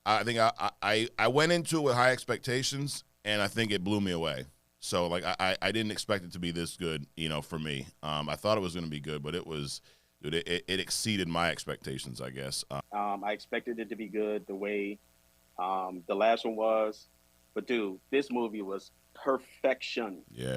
I think I went into it with high expectations, and I think it blew me away. So like I didn't expect it to be this good, for me. I thought it was going to be good, but it was, dude, it exceeded my expectations, I guess. I expected it to be good the way the last one was, but dude, this movie was perfection. Yeah.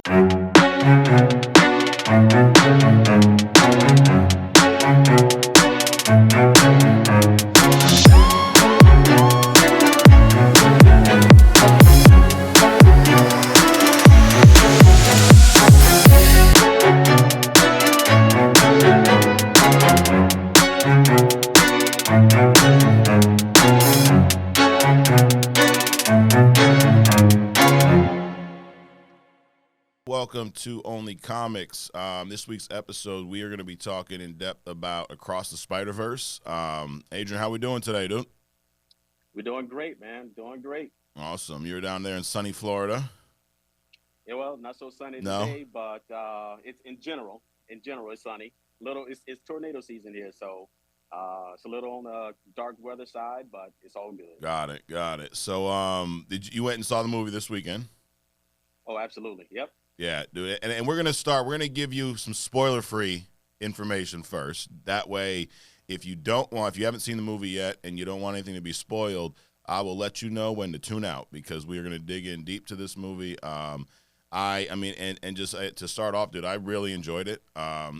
Welcome to Only Comics. This week's episode, we are going to be talking in depth about Across the Spiderverse. Adrian, how we doing today, dude? We're doing great, man. Doing great. Awesome. You're down there in sunny Florida. Yeah, well, not so sunny No? today, but it's in general. In general, it's sunny. It's tornado season here, so it's a little on the dark weather side, but it's all good. Got it. So, you went and saw the movie this weekend? Oh, absolutely. Yep. Yeah, dude. And we're gonna start. We're gonna give you some spoiler-free information first. That way, if you haven't seen the movie yet and you don't want anything to be spoiled, I will let you know when to tune out because we are gonna dig in deep to this movie. I mean, and just to start off, dude, I really enjoyed it. I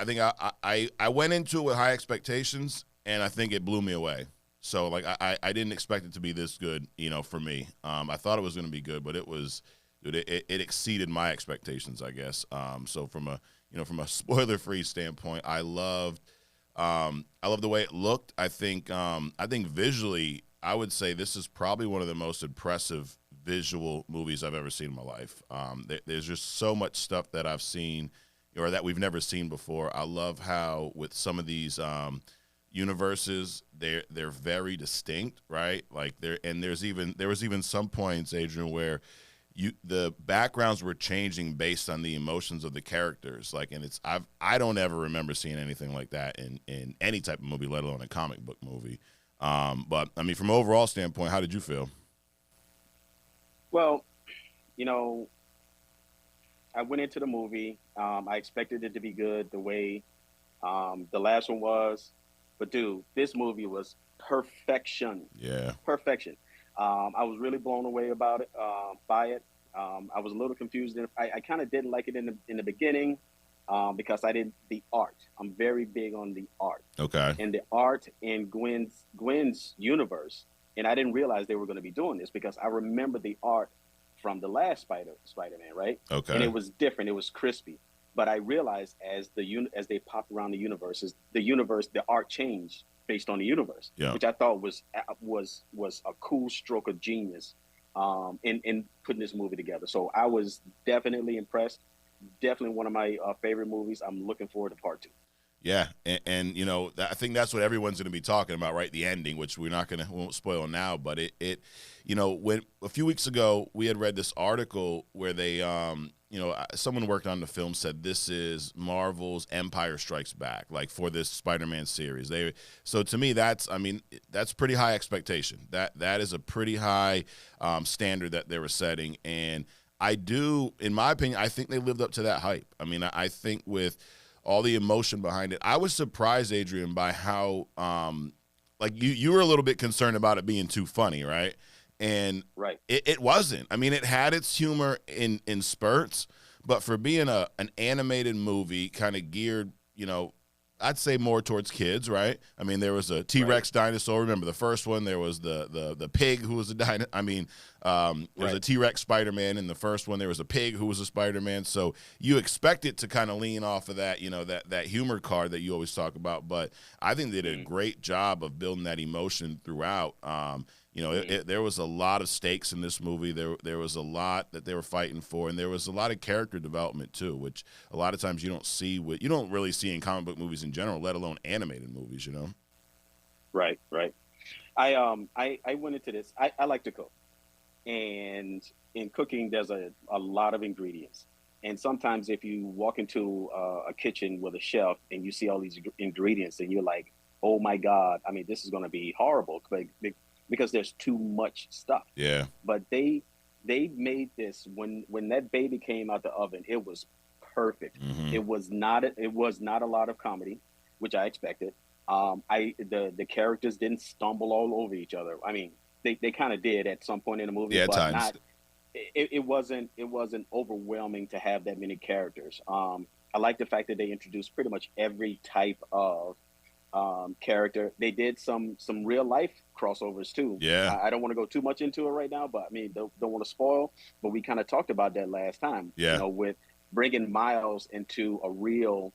think I went into it with high expectations, and I think it blew me away. So like I didn't expect it to be this good, for me. I thought it was gonna be good, but it was. Dude, it exceeded my expectations, I guess. So from a spoiler-free standpoint, I love the way it looked. I think visually, I would say this is probably one of the most impressive visual movies I've ever seen in my life. There's just so much stuff that I've seen or that we've never seen before. I love how with some of these universes, they're very distinct, right? Like there was even some points, Adrian, where the backgrounds were changing based on the emotions of the characters. Like, and I don't ever remember seeing anything like that in any type of movie, let alone a comic book movie. But I mean, from an overall standpoint, how did you feel? Well, you know, I went into the movie. I expected it to be good the way the last one was, but dude, this movie was perfection. Yeah. Perfection. I was really blown away about it by it. I was a little confused. I kind of didn't like it in the beginning because I didn't the art. I'm very big on the art Okay. and the art in Gwen's universe. And I didn't realize they were going to be doing this because I remember the art from the last Spider-Man, right? And Okay. it was different. It was crispy. But I realized as they popped around the art changed based on the universe, Yeah. which I thought was a cool stroke of genius in putting this movie together. So I was definitely impressed. Definitely one of my favorite movies. I'm looking forward to part two. Yeah, and I think that's what everyone's going to be talking about, right? The ending, which we won't spoil now, but when a few weeks ago we had read this article where they, someone worked on the film said this is Marvel's Empire Strikes Back, like for this Spider-Man series. So to me, that's pretty high expectation. That is a pretty high standard that they were setting, and in my opinion, I think they lived up to that hype. I mean, I think with all the emotion behind it. I was surprised, Adrian, by how like you were a little bit concerned about it being too funny, right? And Right. it wasn't. I mean, it had its humor in spurts, but for being an animated movie, kind of geared, I'd say more towards kids, right? I mean, there was a Right. T-Rex dinosaur. Remember the first one? There was the pig who was a dino. I mean, there was a Right. T-Rex Spider-Man in the first one. There was a pig who was a Spider-Man. So you expect it to kind of lean off of that, that humor card that you always talk about. But I think they did a Mm, great job of building that emotion throughout. mm. There was a lot of stakes in this movie. There was a lot that they were fighting for, and there was a lot of character development too, which a lot of times you don't really see in comic book movies in general, let alone animated movies. Right. Right. I went into this. I like to cook, and in cooking, there's a lot of ingredients. And sometimes, if you walk into a kitchen with a chef and you see all these ingredients, and you're like, oh my God, I mean, this is going to be horrible because there's too much stuff. Yeah. But they made this when that baby came out the oven, it was perfect. Mm-hmm. It was not a lot of comedy, which I expected. The characters didn't stumble all over each other. I mean, they kind of did at some point in the movie, Yeah, at but times. not. It wasn't overwhelming to have that many characters. I like the fact that they introduced pretty much every type of character. They did some real life crossovers too. Yeah. I don't want to go too much into it right now, but I mean, don't want to spoil. But we kind of talked about that last time. Yeah. With bringing Miles into a real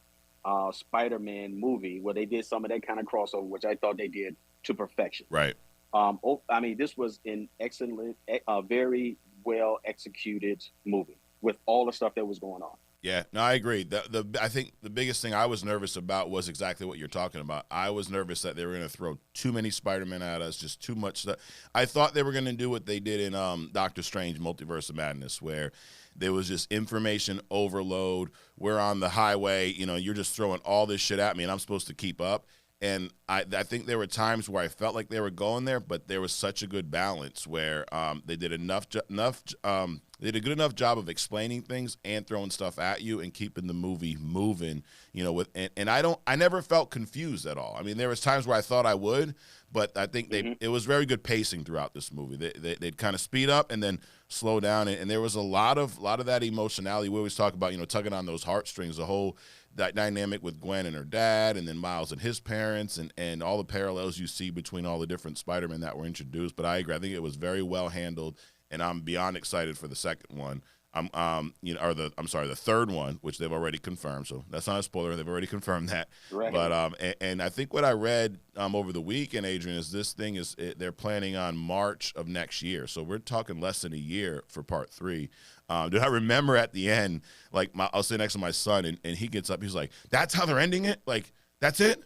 Spider-Man movie where they did some of that kind of crossover, which I thought they did to perfection. Right. I mean, this was an excellent, very well executed movie with all the stuff that was going on. Yeah, no, I agree. I think the biggest thing I was nervous about was exactly what you're talking about. I was nervous that they were going to throw too many Spider-Men at us, just too much stuff. I thought they were going to do what they did in Doctor Strange Multiverse of Madness, where there was just information overload. We're on the highway, you're just throwing all this shit at me, and I'm supposed to keep up. And I think there were times where I felt like they were going there, but there was such a good balance where they did they did a good enough job of explaining things and throwing stuff at you and keeping the movie moving. I never felt confused at all. I mean, there was times where I thought I would, but I think it was very good pacing throughout this movie. They'd kind of speed up and then slow down, and there was a lot of that emotionality. We always talk about tugging on those heartstrings, the whole that dynamic with Gwen and her dad, and then Miles and his parents, and all the parallels you see between all the different Spider-Men that were introduced. But I agree. I think it was very well handled, and I'm beyond excited for the second one. The third one, which they've already confirmed. So that's not a spoiler. They've already confirmed that. Right. But and I think what I read over the weekend, Adrian, is they're planning on March of next year. So we're talking less than a year for part 3. Dude, I remember at the end, like I'll sit next to my son, and he gets up. He's like, "That's how they're ending it? Like, that's it?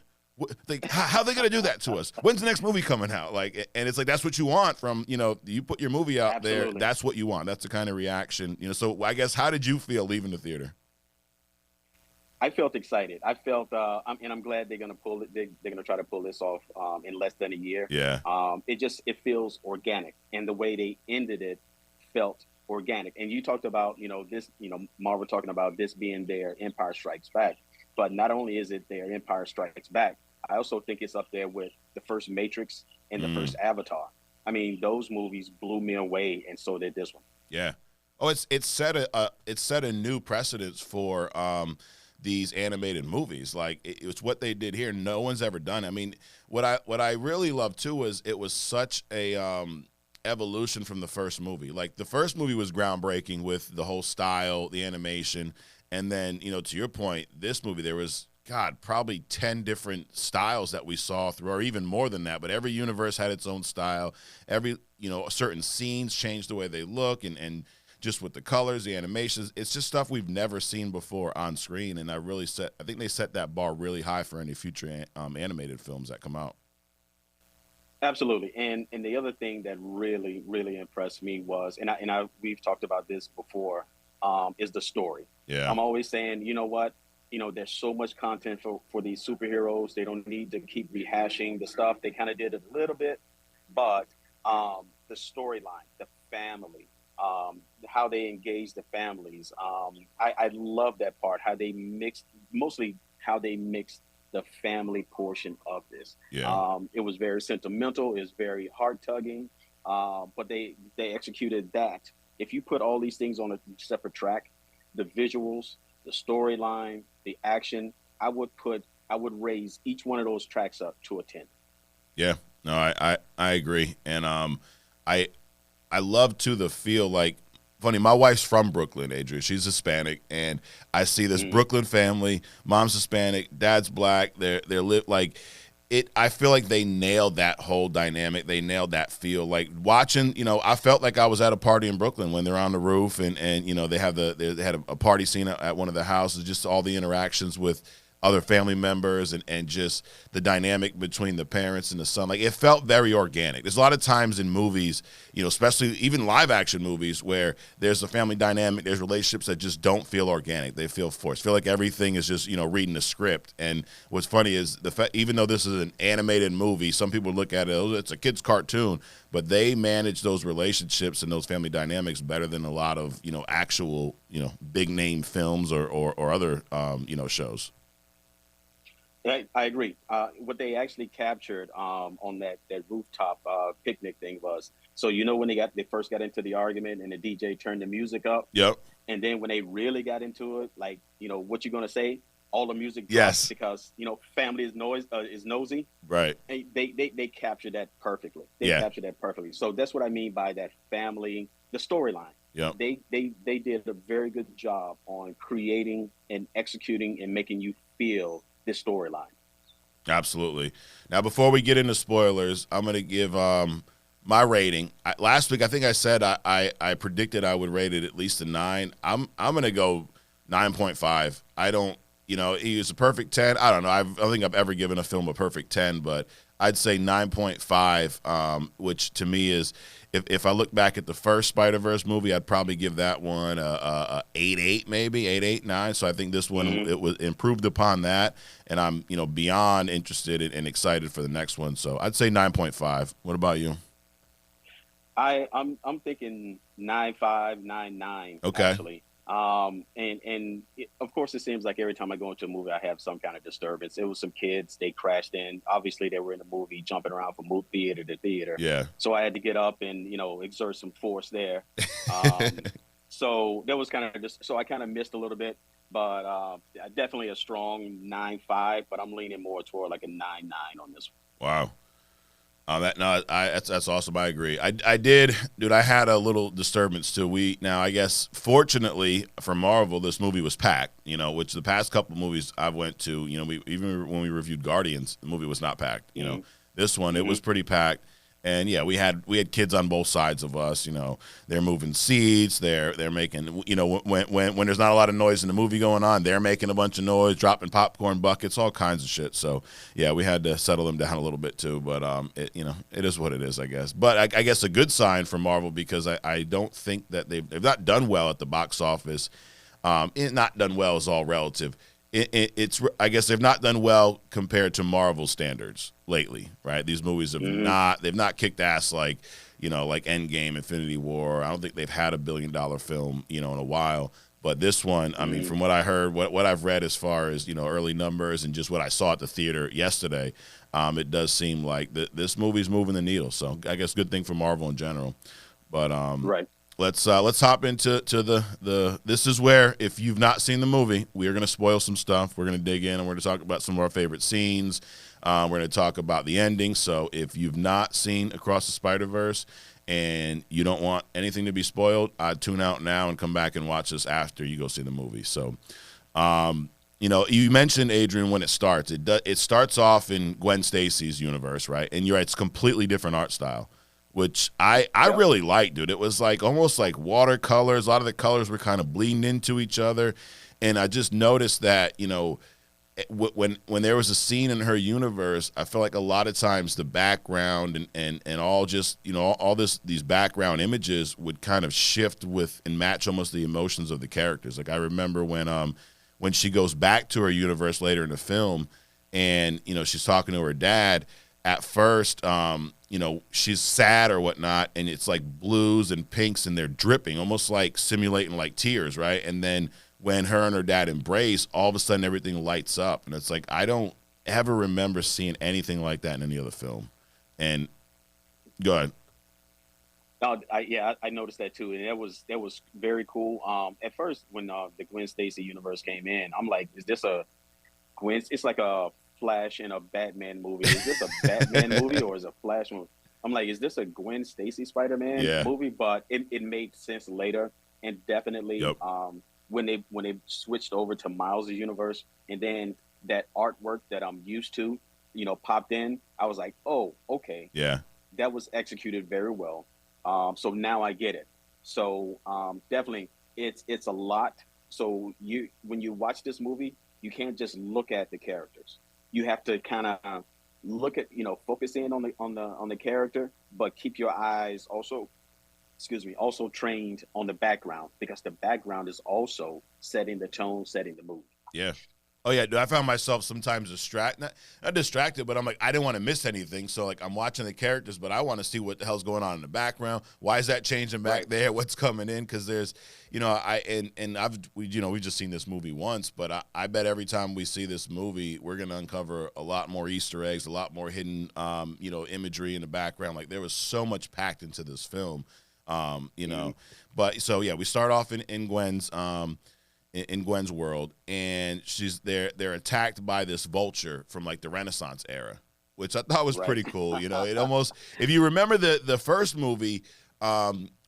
Like, how are they gonna do that to us? When's the next movie coming out?" Like, and it's like that's what you want from you put your movie out Absolutely. there. That's what you want. That's the kind of reaction. So I guess how did you feel leaving the theater? I felt excited. I felt, and I'm glad they're gonna pull it. They're gonna try to pull this off in less than a year. Yeah. It feels organic, and the way they ended it felt organic. And you talked about this, Marvel talking about this being their Empire Strikes Back, but not only is it their Empire Strikes Back, I also think it's up there with the first Matrix and the first Avatar. I mean, those movies blew me away, and so did this one. Yeah. Oh, it's set a new precedence for these animated movies. Like it's what they did here. No one's ever done. I mean, what I really love too is it was such a evolution from the first movie. Like the first movie was groundbreaking with the whole style, the animation, and then to your point, this movie there was probably 10 different styles that we saw through, or even more than that. But every universe had its own style. Every certain scenes changed the way they look, and just with the colors, the animations, it's just stuff we've never seen before on screen. And I think they set that bar really high for any future animated films that come out. Absolutely. And the other thing that really, really impressed me was, we've talked about this before, is the story. Yeah. I'm always saying, you know what? There's so much content for these superheroes. They don't need to keep rehashing the stuff. They kind of did it a little bit, but the storyline, the family, how they engage the families. I love that part, how they mixed the family portion of this. Yeah. It was very sentimental. It was very heart-tugging, but they executed that. If you put all these things on a separate track, the visuals, the storyline, the action, I would raise each one of those tracks up to a 10. Yeah, no, I agree, and I love too the feel. Like, funny, my wife's from Brooklyn, Adrian. She's Hispanic, and I see this Brooklyn family. Mom's Hispanic, dad's black. They're like it. I feel like they nailed that whole dynamic. They nailed that feel. Like watching, I felt like I was at a party in Brooklyn when they're on the roof, and they had a party scene at one of the houses. Just all the interactions with other family members and just the dynamic between the parents and the son. Like, it felt very organic. There's a lot of times in movies, especially even live action movies, where there's a family dynamic, there's relationships that just don't feel organic. They feel forced. Feel like everything is just, reading a script. And what's funny is even though this is an animated movie, some people look at it, oh, it's a kid's cartoon, but they manage those relationships and those family dynamics better than a lot of, actual, big name films or other, shows. I agree. What they actually captured on that rooftop picnic thing was, so when they first got into the argument and the DJ turned the music up, Yep. and then when they really got into it, like what you gonna say, all the music dropped Yes. because family is nosy. Right. And they captured that perfectly. They Yeah. captured that perfectly. So that's what I mean by that family, the storyline. Yep. They did a very good job on creating and executing and making you feel this storyline. Absolutely. Now, before we get into spoilers, I'm going to give my rating. Last week, I think I said I predicted I would rate it at least a 9. I'm going to go 9.5. I don't, he was a perfect 10. I don't know. I don't think I've ever given a film a perfect 10, but I'd say 9.5, which to me is, if I look back at the first Spiderverse movie, I'd probably give that one a 8.8, maybe 8.8, 9. So I think this one it was improved upon that, and I'm beyond interested and excited for the next one. So I'd say 9.5. What about you? I'm thinking 9.5, 9.9. Okay. Actually. Of course, it seems like every time I go into a movie, I have some kind of disturbance. It was some kids, they crashed in. Obviously, they were in the movie, jumping around from theater to theater. Yeah. So I had to get up and, exert some force there. Um, so that was kind of so I kind of missed a little bit, but definitely a strong 9.5, but I'm leaning more toward like a 9.9 on this one. Wow. That's awesome. I agree. I did, dude. I had a little disturbance too. Now I guess fortunately for Marvel, this movie was packed. Which the past couple movies I went to, even when we reviewed Guardians, the movie was not packed. This one it was pretty packed. And yeah, we had kids on both sides of us. They're moving seats. They're making. When there's not a lot of noise in the movie going on, they're making a bunch of noise, dropping popcorn buckets, all kinds of shit. So yeah, we had to settle them down a little bit too. But it is what it is, I guess. But I guess a good sign for Marvel, because I don't think that they've not done well at the box office. Not done well is all relative. It's I guess they've not done well compared to Marvel standards lately, right? These movies have they've not kicked ass like Endgame, Infinity War. I don't think they've had a $1 billion film, in a while. But this one, I mean, from what I heard, what I've read as far as early numbers and just what I saw at the theater yesterday, it does seem like this movie's moving the needle. So I guess good thing for Marvel in general. But right. Let's hop into the this is where, if you've not seen the movie, we are going to spoil some stuff. We're going to dig in and we're going to talk about some of our favorite scenes. We're going to talk about the ending. So if you've not seen Across the Spider-Verse and you don't want anything to be spoiled, tune out now and come back and watch this after you go see the movie. So, you mentioned, Adrian, when it starts. It starts off in Gwen Stacy's universe, right? And you're right, it's completely different art style, which I really liked, dude. It was like almost like watercolors. A lot of the colors were kind of bleeding into each other. And I just noticed that, when there was a scene in her universe, I feel like a lot of times the background and all just, all these background images would kind of shift with and match almost the emotions of the characters. Like I remember when she goes back to her universe later in the film and, she's talking to her dad. At first, she's sad or whatnot, and it's like blues and pinks, and they're dripping, almost like simulating like tears, right? And then when her and her dad embrace, all of a sudden everything lights up, and it's like I don't ever remember seeing anything like that in any other film. And go ahead. No, I noticed that too, and that was very cool. At first, when the Gwen Stacy universe came in, I'm like, is this a Gwen? It's like a Flash in a Batman movie. Is this a Batman movie or is it a Flash movie? I'm like, is this a Gwen Stacy Spider-Man movie? But it made sense later, and definitely when they switched over to Miles' universe, and then that artwork that I'm used to, popped in. I was like, oh, okay, Yeah. that was executed very well. So now I get it. So definitely, it's a lot. So when you watch this movie, you can't just look at the characters. You have to kind of look at, focus in on the character, but keep your eyes also, excuse me, also trained on the background, because the background is also setting the tone, setting the mood. Yeah. Oh yeah, dude, I found myself sometimes not distracted, but I'm like, I didn't want to miss anything. So like, I'm watching the characters, but I want to see what the hell's going on in the background. Why is that changing back Right. there? What's coming in? Because there's, we've just seen this movie once, but I bet every time we see this movie, we're gonna uncover a lot more Easter eggs, a lot more hidden, imagery in the background. Like there was so much packed into this film, Mm-hmm. But so yeah, we start off in Gwen's world, and they're attacked by this vulture from like the Renaissance era, which I thought was Right. pretty cool. It almost, if you remember the first movie,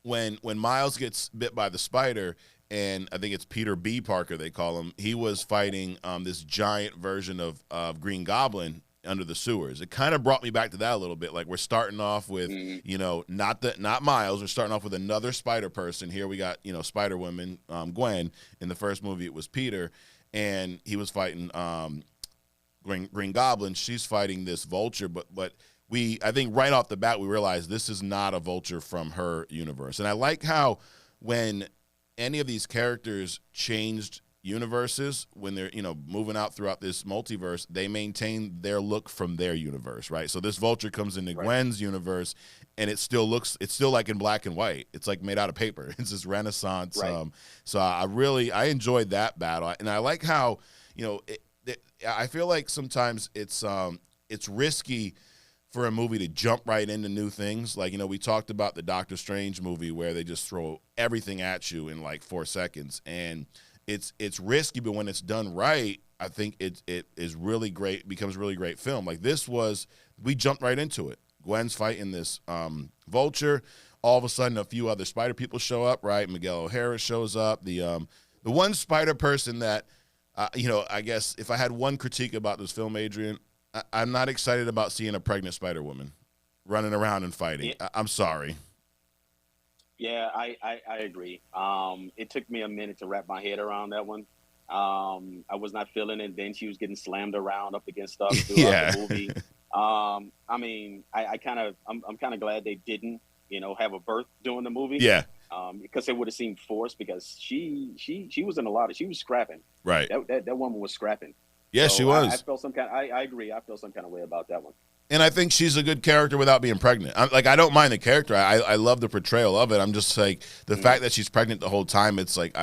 when Miles gets bit by the spider, and I think it's Peter B. Parker they call him, he was fighting this giant version of Green Goblin under the sewers. It kind of brought me back to that a little bit. Like we're starting off with, Mm-hmm. not Miles. We're starting off with another Spider person. Here we got, Spider Woman, Gwen. In the first movie, it was Peter, and he was fighting Green Goblin. She's fighting this vulture, but I think right off the bat we realized this is not a vulture from her universe. And I like how when any of these characters changed universes, when they're moving out throughout this multiverse, they maintain their look from their universe, right? So this vulture comes into Right. Gwen's universe, and it's still like in black and white. It's like made out of paper. It's this Renaissance. Right. So I enjoyed that battle, and I like how I feel like sometimes it's risky for a movie to jump right into new things. Like, we talked about the Doctor Strange movie where they just throw everything at you in like 4 seconds, and it's risky, but when it's done right, I think it is really great, becomes really great film. Like we jumped right into it. Gwen's fighting this vulture. All of a sudden, a few other spider people show up, right? Miguel O'Hara shows up. The one spider person that, I guess if I had one critique about this film, Adrian, I'm not excited about seeing a pregnant Spider Woman running around and fighting. Yeah, I'm sorry. yeah, I agree. It took me a minute to wrap my head around that one. I was not feeling it. Then she was getting slammed around up against stuff throughout Yeah. the movie. I mean, I'm kind of glad they didn't, have a birth during the movie. Yeah. Because it would have seemed forced, because she was in a lot of, she was scrapping. Right. That woman was scrapping. Yeah, So she I was. felt some kind. I agree. I felt some kind of way about that one. And I think she's a good character without being pregnant. I don't mind the character. I love the portrayal of it. I'm just like, the fact that she's pregnant the whole time, it's like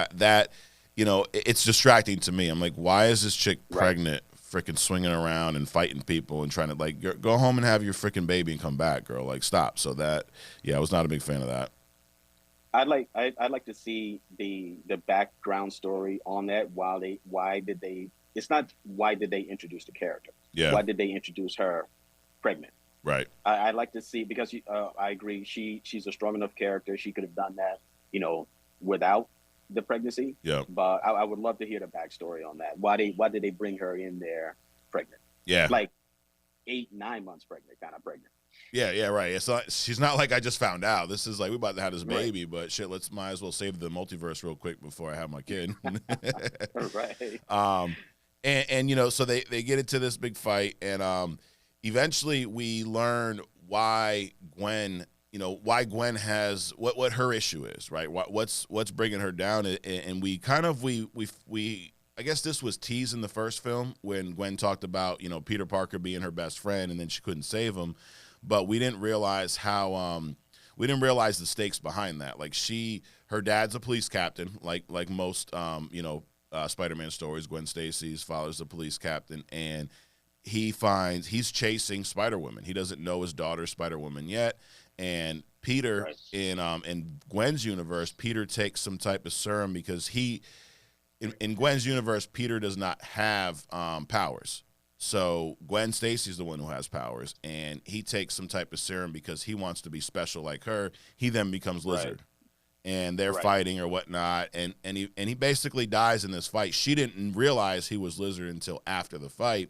it's distracting to me. I'm like, why is this chick Right. pregnant, freaking swinging around and fighting people and trying to like go home and have your freaking baby and come back, girl? Like, stop. So I was not a big fan of that. I'd like to see the background story on that. Why did they? It's not why did they introduce the character. Yeah. Why did they introduce her pregnant? Right. I'd like to see, because I agree. She's a strong enough character. She could have done that, without the pregnancy. Yeah. But I would love to hear the backstory on that. Why did they bring her in there pregnant? Yeah. Like 8-9 months pregnant, kind of pregnant. Yeah, right. She's not like I just found out. This is like we about to have this Right. baby, but shit, might as well save the multiverse real quick before I have my kid. Right. So they get into this big fight, and eventually we learn why Gwen has what her issue is, right? What's bringing her down, and we I guess this was teased in the first film when Gwen talked about Peter Parker being her best friend, and then she couldn't save him, but we didn't realize the stakes behind that. Like her dad's a police captain, like most Spider-Man stories. Gwen Stacy's father's a police captain, and he's chasing Spider-Woman. He doesn't know his daughter's Spider-Woman yet, and Peter, Right. in Gwen's universe, Peter takes some type of serum because in Gwen's universe, Peter does not have powers. So Gwen Stacy's the one who has powers, and he takes some type of serum because he wants to be special like her. He then becomes Lizard, and they're Right. fighting or whatnot, and he basically dies in this fight. She didn't realize he was Lizard until after the fight,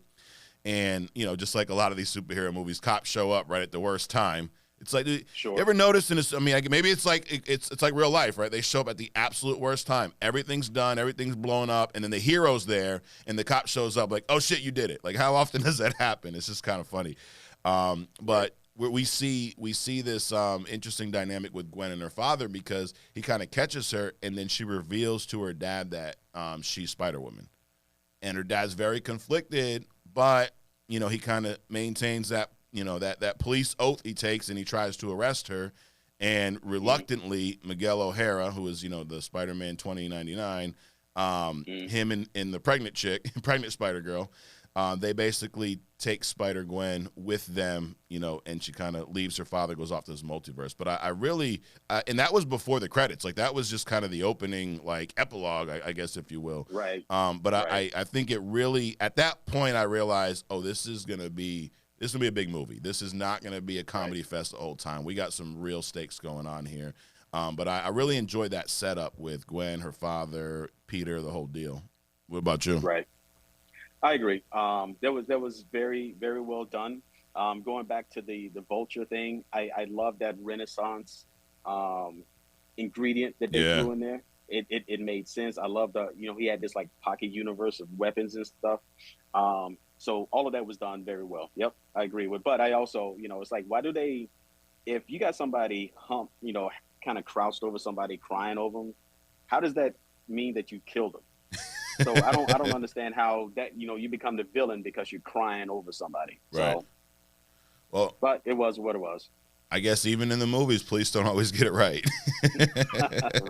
and just like a lot of these superhero movies, cops show up right at the worst time. It's like, you Sure. ever notice in this? I mean, maybe it's like it's like real life, right? They show up at the absolute worst time. Everything's done, everything's blown up, and then the hero's there, and the cop shows up, like, oh shit, you did it. Like, how often does that happen? It's just kind of funny. But we see this interesting dynamic with Gwen and her father, because he kind of catches her, and then she reveals to her dad that she's Spider-Woman, and her dad's very conflicted, but he kind of maintains that that police oath he takes, and he tries to arrest her, and reluctantly Miguel O'Hara, who is the Spider-Man 2099, him and the pregnant chick, pregnant Spider Girl. They basically take Spider-Gwen with them, and she kind of leaves her father, goes off to this multiverse. But I really, and that was before the credits. Like, that was just kind of the opening, like, epilogue, I guess, if you will. Right. But Right. I think it really, at that point, I realized, oh, this is going to be a big movie. This is not going to be a comedy fest the whole time. We got some real stakes going on here. But I really enjoyed that setup with Gwen, her father, Peter, the whole deal. What about you? Right. I agree. That was very, very well done. Going back to the vulture thing, I love that Renaissance ingredient that they Yeah. threw in there. It made sense. I love he had this like pocket universe of weapons and stuff. So all of that was done very well. Yep, I agree with. But I also, it's like, why do they? If you got somebody kind of crouched over somebody crying over them, how does that mean that you killed them? So I don't understand how that you become the villain because you're crying over somebody. Right. So, Well, but it was what it was. I guess even in the movies, police don't always get it right.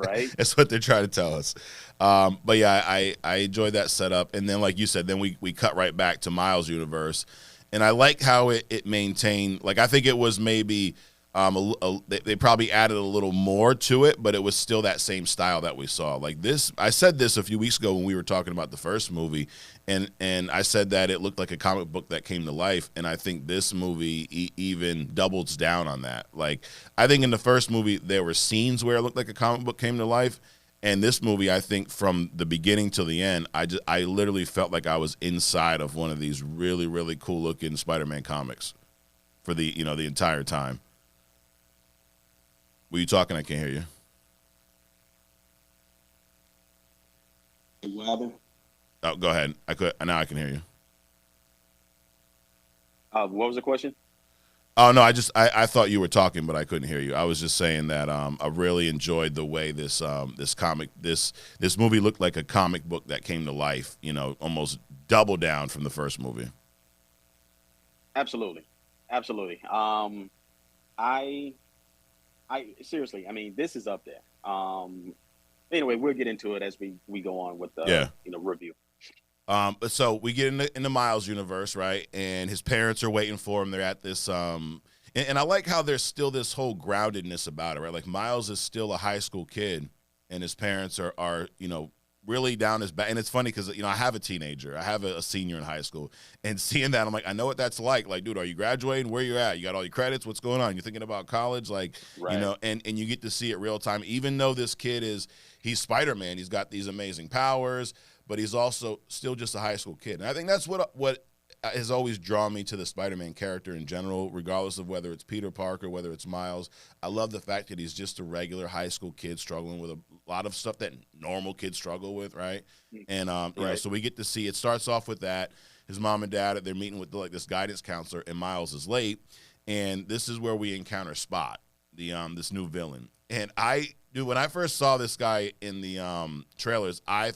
Right. That's what they're trying to tell us. But yeah, I enjoyed that setup. And then, like you said, then we cut right back to Miles' universe. And I like how it maintained, like, I think it was maybe they probably added a little more to it, but it was still that same style that we saw. Like this, I said this a few weeks ago when we were talking about the first movie, and I said that it looked like a comic book that came to life, and I think this movie even doubles down on that. Like, I think in the first movie there were scenes where it looked like a comic book came to life, and this movie, I think from the beginning till the end, I literally felt like I was inside of one of these really, really cool looking Spider-Man comics for the the entire time. Were you talking? I can't hear you. What happened? Oh, go ahead. Now I can hear you. What was the question? Oh no, I thought you were talking, but I couldn't hear you. I was just saying that I really enjoyed the way this movie looked like a comic book that came to life. Almost double down from the first movie. Absolutely, absolutely. I seriously, I mean, this is up there. Anyway, we'll get into it as we go on with the review. But so we get in the Miles universe, right? And his parents are waiting for him. They're at this and I like how there's still this whole groundedness about it, right? Like, Miles is still a high school kid, and his parents are really down his back. And it's funny because I have a teenager, I have a senior in high school, and seeing that, I'm like, I know what that's like. Like, dude, are you graduating? Where you at? You got all your credits? What's going on? You're thinking about college? Like, Right. and you get to see it real time. Even though this kid he's Spider-Man, he's got these amazing powers, but he's also still just a high school kid. And I think that's what has always drawn me to the Spider-Man character in general, regardless of whether it's Peter Parker, whether it's Miles. I love the fact that he's just a regular high school kid struggling with a lot of stuff that normal kids struggle with, right? And so we get to see it starts off with that. His mom and dad, they're meeting with this guidance counselor, and Miles is late, and this is where we encounter Spot, this new villain. And when I first saw this guy in the trailers, I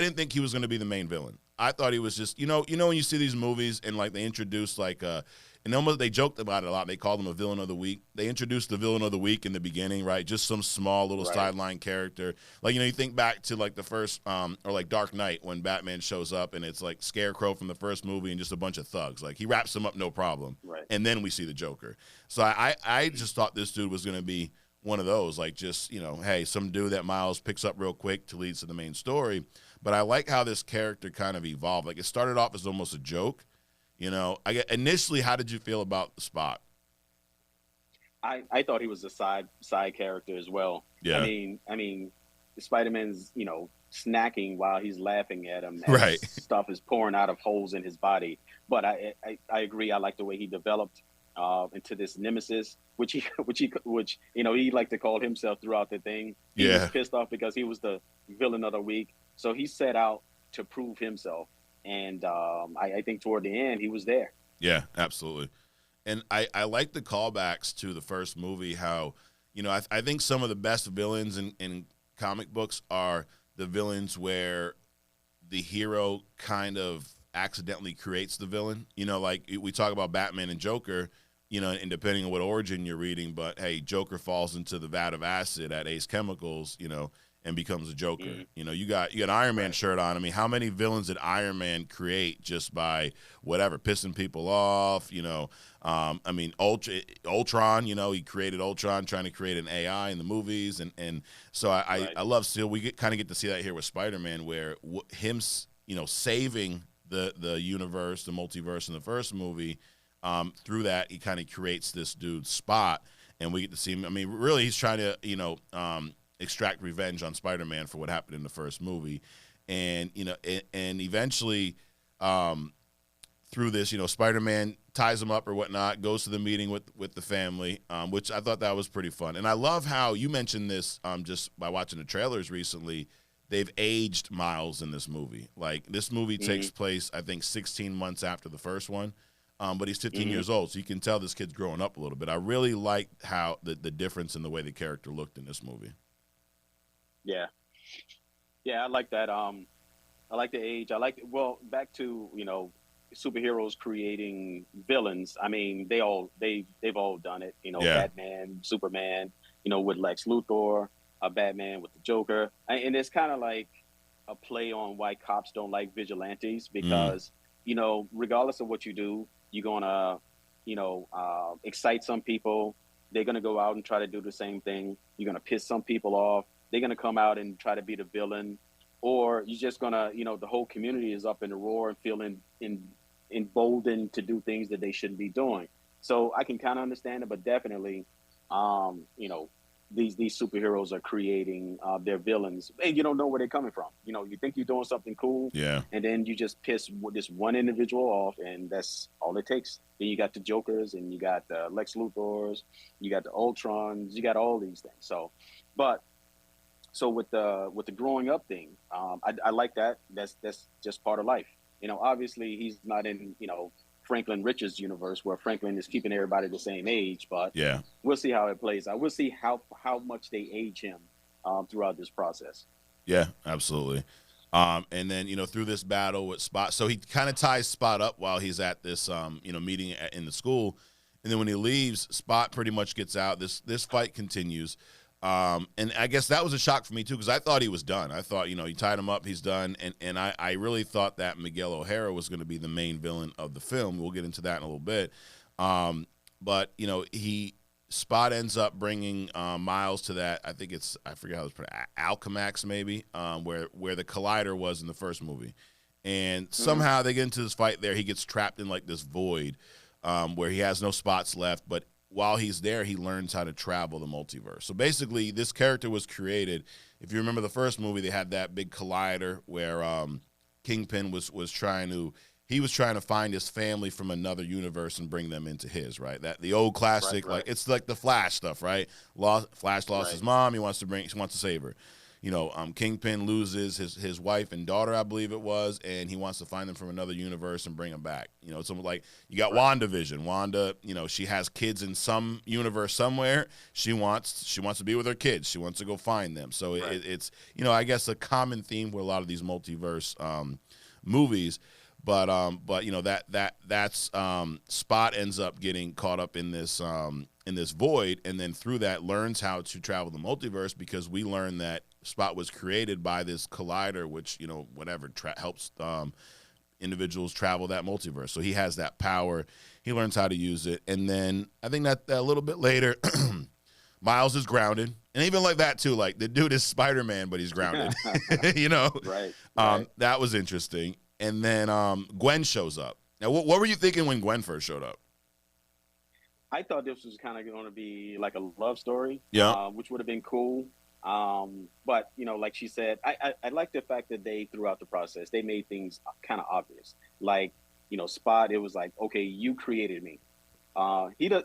didn't think he was going to be the main villain. I thought he was just, when you see these movies and like they introduce and almost they joked about it a lot. They called him a villain of the week. They introduced the villain of the week in the beginning, right? Just some small little sideline character. Like, you think back to like the first, or like Dark Knight when Batman shows up and it's like Scarecrow from the first movie and just a bunch of thugs. Like, he wraps them up no problem. Right. And then we see the Joker. So I just thought this dude was going to be one of those, like, just, hey, some dude that Miles picks up real quick to lead to the main story. But I like how this character kind of evolved. Like, it started off as almost a joke. Initially, how did you feel about the Spot? I thought he was a side character as well. Yeah. I mean, Spider-Man's snacking while he's laughing at him. As stuff is pouring out of holes in his body. But I agree. I like the way he developed. into this nemesis, which he liked to call himself throughout the thing. He was Yeah. pissed off because he was the villain of the week, so he set out to prove himself. And I think toward the end he was there. Yeah, absolutely. And I like the callbacks to the first movie. How I think some of the best villains in comic books are the villains where the hero kind of accidentally creates the villain. Like we talk about Batman and Joker. And depending on what origin you're reading, but hey, Joker falls into the vat of acid at Ace Chemicals. And becomes a Joker. Mm, You got Iron Man right. shirt on. I mean, how many villains did Iron Man create just by whatever pissing people off? I mean, Ultron. He created Ultron, trying to create an AI in the movies, and so I, Right. I love still we kind of get to see that here with Spider-Man, where him saving the universe, the multiverse in the first movie. Through that, he kind of creates this dude Spot, and we get to see him. I mean, really, he's trying to extract revenge on Spider-Man for what happened in the first movie, and and eventually, through this, Spider-Man ties him up or whatnot, goes to the meeting with the family, which I thought that was pretty fun, and I love how you mentioned this just by watching the trailers recently. They've aged Miles in this movie. Like this movie Hmm. takes place, I think, 16 months after the first one. But he's 15 Hmm. years old, so you can tell this kid's growing up a little bit. I really liked how the difference in the way the character looked in this movie. Yeah, yeah, I like that. I like the age. I like well back to superheroes creating villains. I mean, they've all done it. Yeah. Batman, Superman. With Lex Luthor, Batman with the Joker, and it's kind of like a play on why cops don't like vigilantes Mm, because regardless of what you do, you're gonna excite some people. They're gonna go out and try to do the same thing. You're gonna piss some people off. They're gonna come out and try to be the villain, or you're just gonna the whole community is up in the roar and feeling emboldened to do things that they shouldn't be doing. So I can kind of understand it, but definitely, um, you know, these superheroes are creating their villains, and you don't know where they're coming from. You think you're doing something cool, yeah. and then you just piss this one individual off, and that's all it takes. Then you got the Jokers, and you got the Lex Luthors, you got the Ultrons, you got all these things. But with the growing up thing, I like that. That's just part of life. Obviously he's not in Franklin Richards' universe where Franklin is keeping everybody the same age, but Yeah. we'll see how it plays out. We'll see how much they age him throughout this process. Yeah, absolutely. And then through this battle with Spot, so he kind of ties Spot up while he's at this meeting in the school, and then when he leaves, Spot pretty much gets out. This fight continues, and I guess that was a shock for me too because I thought he was done. I thought he tied him up, he's done, and I really thought that Miguel O'Hara was going to be the main villain of the film. We'll get into that in a little bit, but he Spot ends up bringing Miles to that. I think I forget how it's pronounced, Alchemax maybe, where the collider was in the first movie, and Hmm. somehow they get into this fight there. He gets trapped in like this void where he has no spots left, but while he's there, he learns how to travel the multiverse. So basically, this character was created. If you remember the first movie, they had that big collider where Kingpin was trying to find his family from another universe and bring them into his, right? That the old Right, classic, like right, it's like the Flash stuff, right? Flash lost right, his mom. He wants to save her. Kingpin loses his wife and daughter, I believe it was, and he wants to find them from another universe and bring them back. It's almost like you got right, WandaVision. Wanda, she has kids in some universe somewhere. She wants to be with her kids. She wants to go find them. So right. it's I guess a common theme with a lot of these multiverse movies. But that's Spot ends up getting caught up in this void, and then through that learns how to travel the multiverse because we learn that Spot was created by this collider, which helps individuals travel that multiverse. So he has that power. He learns how to use it, and then I think that a little bit later, Miles is grounded, and even like that too. Like the dude is Spider-Man, but he's grounded. you know, Right, right. that was interesting. And then Gwen shows up. Now, what were you thinking when Gwen first showed up? I thought this was kind of going to be like a love story, Yeah, which would have been cool. But like she said, I like the fact that they throughout the process they made things kind of obvious. Like Spot, it was like, okay, you created me.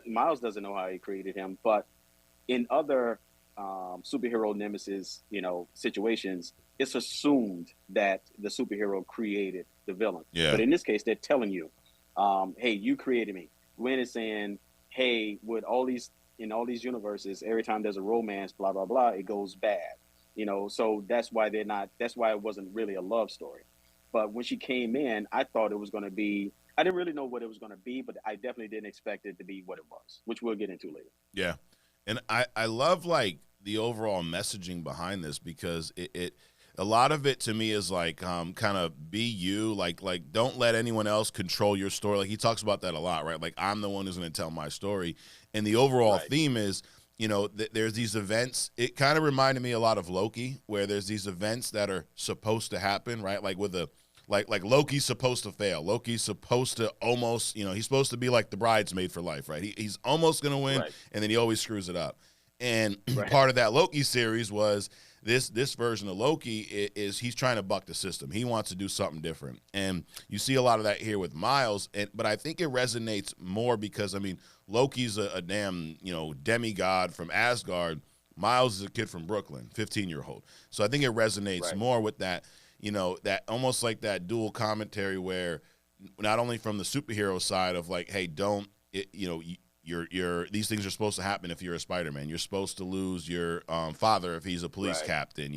Miles doesn't know how he created him, but in other superhero nemesis, situations, it's assumed that the superhero created the villain. Yeah. But in this case, they're telling you, "Hey, you created me." Gwen is saying, "Hey, with all these universes, every time there's a romance, blah blah blah, it goes bad." So that's why they're not. That's why it wasn't really a love story. But when she came in, I thought it was going to be. I didn't really know what it was going to be, but I definitely didn't expect it to be what it was, which we'll get into later. Yeah. And I love like the overall messaging behind this because it a lot of it to me is like kind of be you, like don't let anyone else control your story. Like he talks about that a lot, right? Like I'm the one who's going to tell my story. And the overall Right. theme is, there's these events. It kind of reminded me a lot of Loki, where there's these events that are supposed to happen, right? Like with a like Loki's supposed to fail. Loki's supposed to almost, he's supposed to be like the bridesmaid for life, right? He's almost going to win, Right. and then he always screws it up. And Right. part of that Loki series was this version of Loki is he's trying to buck the system. He wants to do something different. And you see a lot of that here with Miles. But I think it resonates more because, I mean, Loki's a damn, demigod from Asgard. Miles is a kid from Brooklyn, 15-year-old. So I think it resonates Right. more with that, that almost like that dual commentary where not only from the superhero side of like, hey, don't, you're these things are supposed to happen if you're a Spider-Man. You're supposed to lose your father if he's a police Right. captain.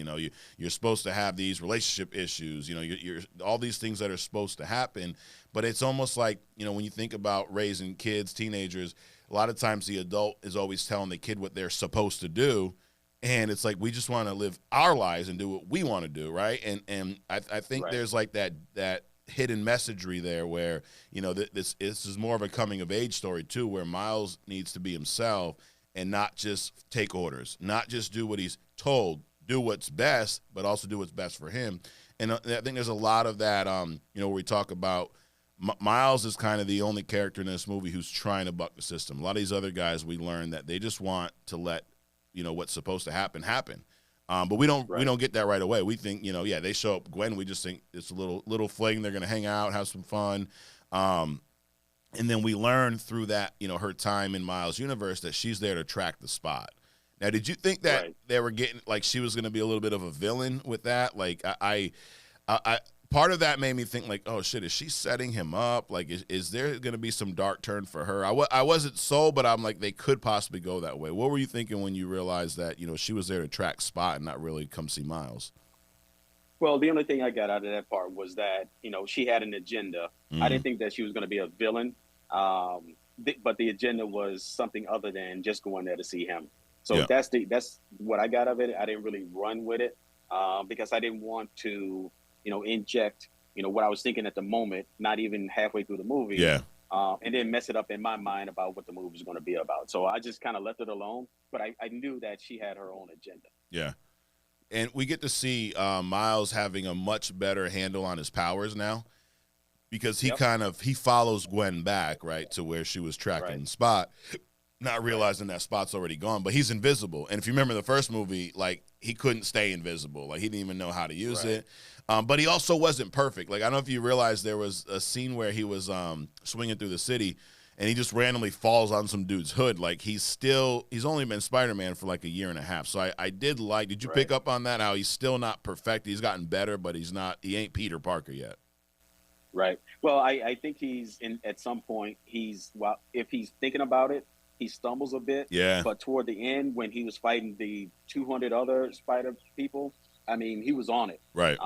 You're supposed to have these relationship issues. You're all these things that are supposed to happen. But it's almost like, when you think about raising kids, teenagers, a lot of times the adult is always telling the kid what they're supposed to do. And it's like we just want to live our lives and do what we want to do, right? And I think Right. there's like that hidden messagery there where this is more of a coming of age story too, where Miles needs to be himself and not just take orders, not just do what he's told, do what's best, but also do what's best for him. And I think there's a lot of that, where we talk about Miles is kind of the only character in this movie who's trying to buck the system. A lot of these other guys, we learn that they just want to let what's supposed to happen. But we don't get that right away. We think, they show up Gwen. We just think it's a little fling. They're going to hang out, have some fun. And then we learn through that, her time in Miles' universe that she's there to track the Spot. Now, did you think that Right. they were getting, like, she was going to be a little bit of a villain with that? Like, I part of that made me think, like, oh, shit, is she setting him up? Like, is there going to be some dark turn for her? I wasn't sold, but I'm like, they could possibly go that way. What were you thinking when you realized that, she was there to track Spot and not really come see Miles? Well, the only thing I got out of that part was that she had an agenda. I Mm-hmm. didn't think that she was going to be a villain, but the agenda was something other than just going there to see him. So Yeah. that's what I got of it. I didn't really run with it because I didn't want to inject what I was thinking at the moment, not even halfway through the movie, Yeah. and then mess it up in my mind about what the movie was going to be about. So I just kind of left it alone. But I knew that she had her own agenda. Yeah. And we get to see Miles having a much better handle on his powers now because he Yep. he follows Gwen back, right, to where she was tracking Right. Spot, not realizing that Spot's already gone, but he's invisible. And if you remember the first movie, like, he couldn't stay invisible. Like, he didn't even know how to use Right. it. But he also wasn't perfect. Like, I don't know if you realize there was a scene where he was swinging through the city and he just randomly falls on some dude's hood. Like, he's only been Spider-Man for like a year and a half. So I did you pick Right. up on that? How he's still not perfect. He's gotten better, but he ain't Peter Parker yet. Right. Well, I think at some point if he's thinking about it, he stumbles a bit. Yeah. But toward the end, when he was fighting the 200 other spider people, I mean, he was on it. Right.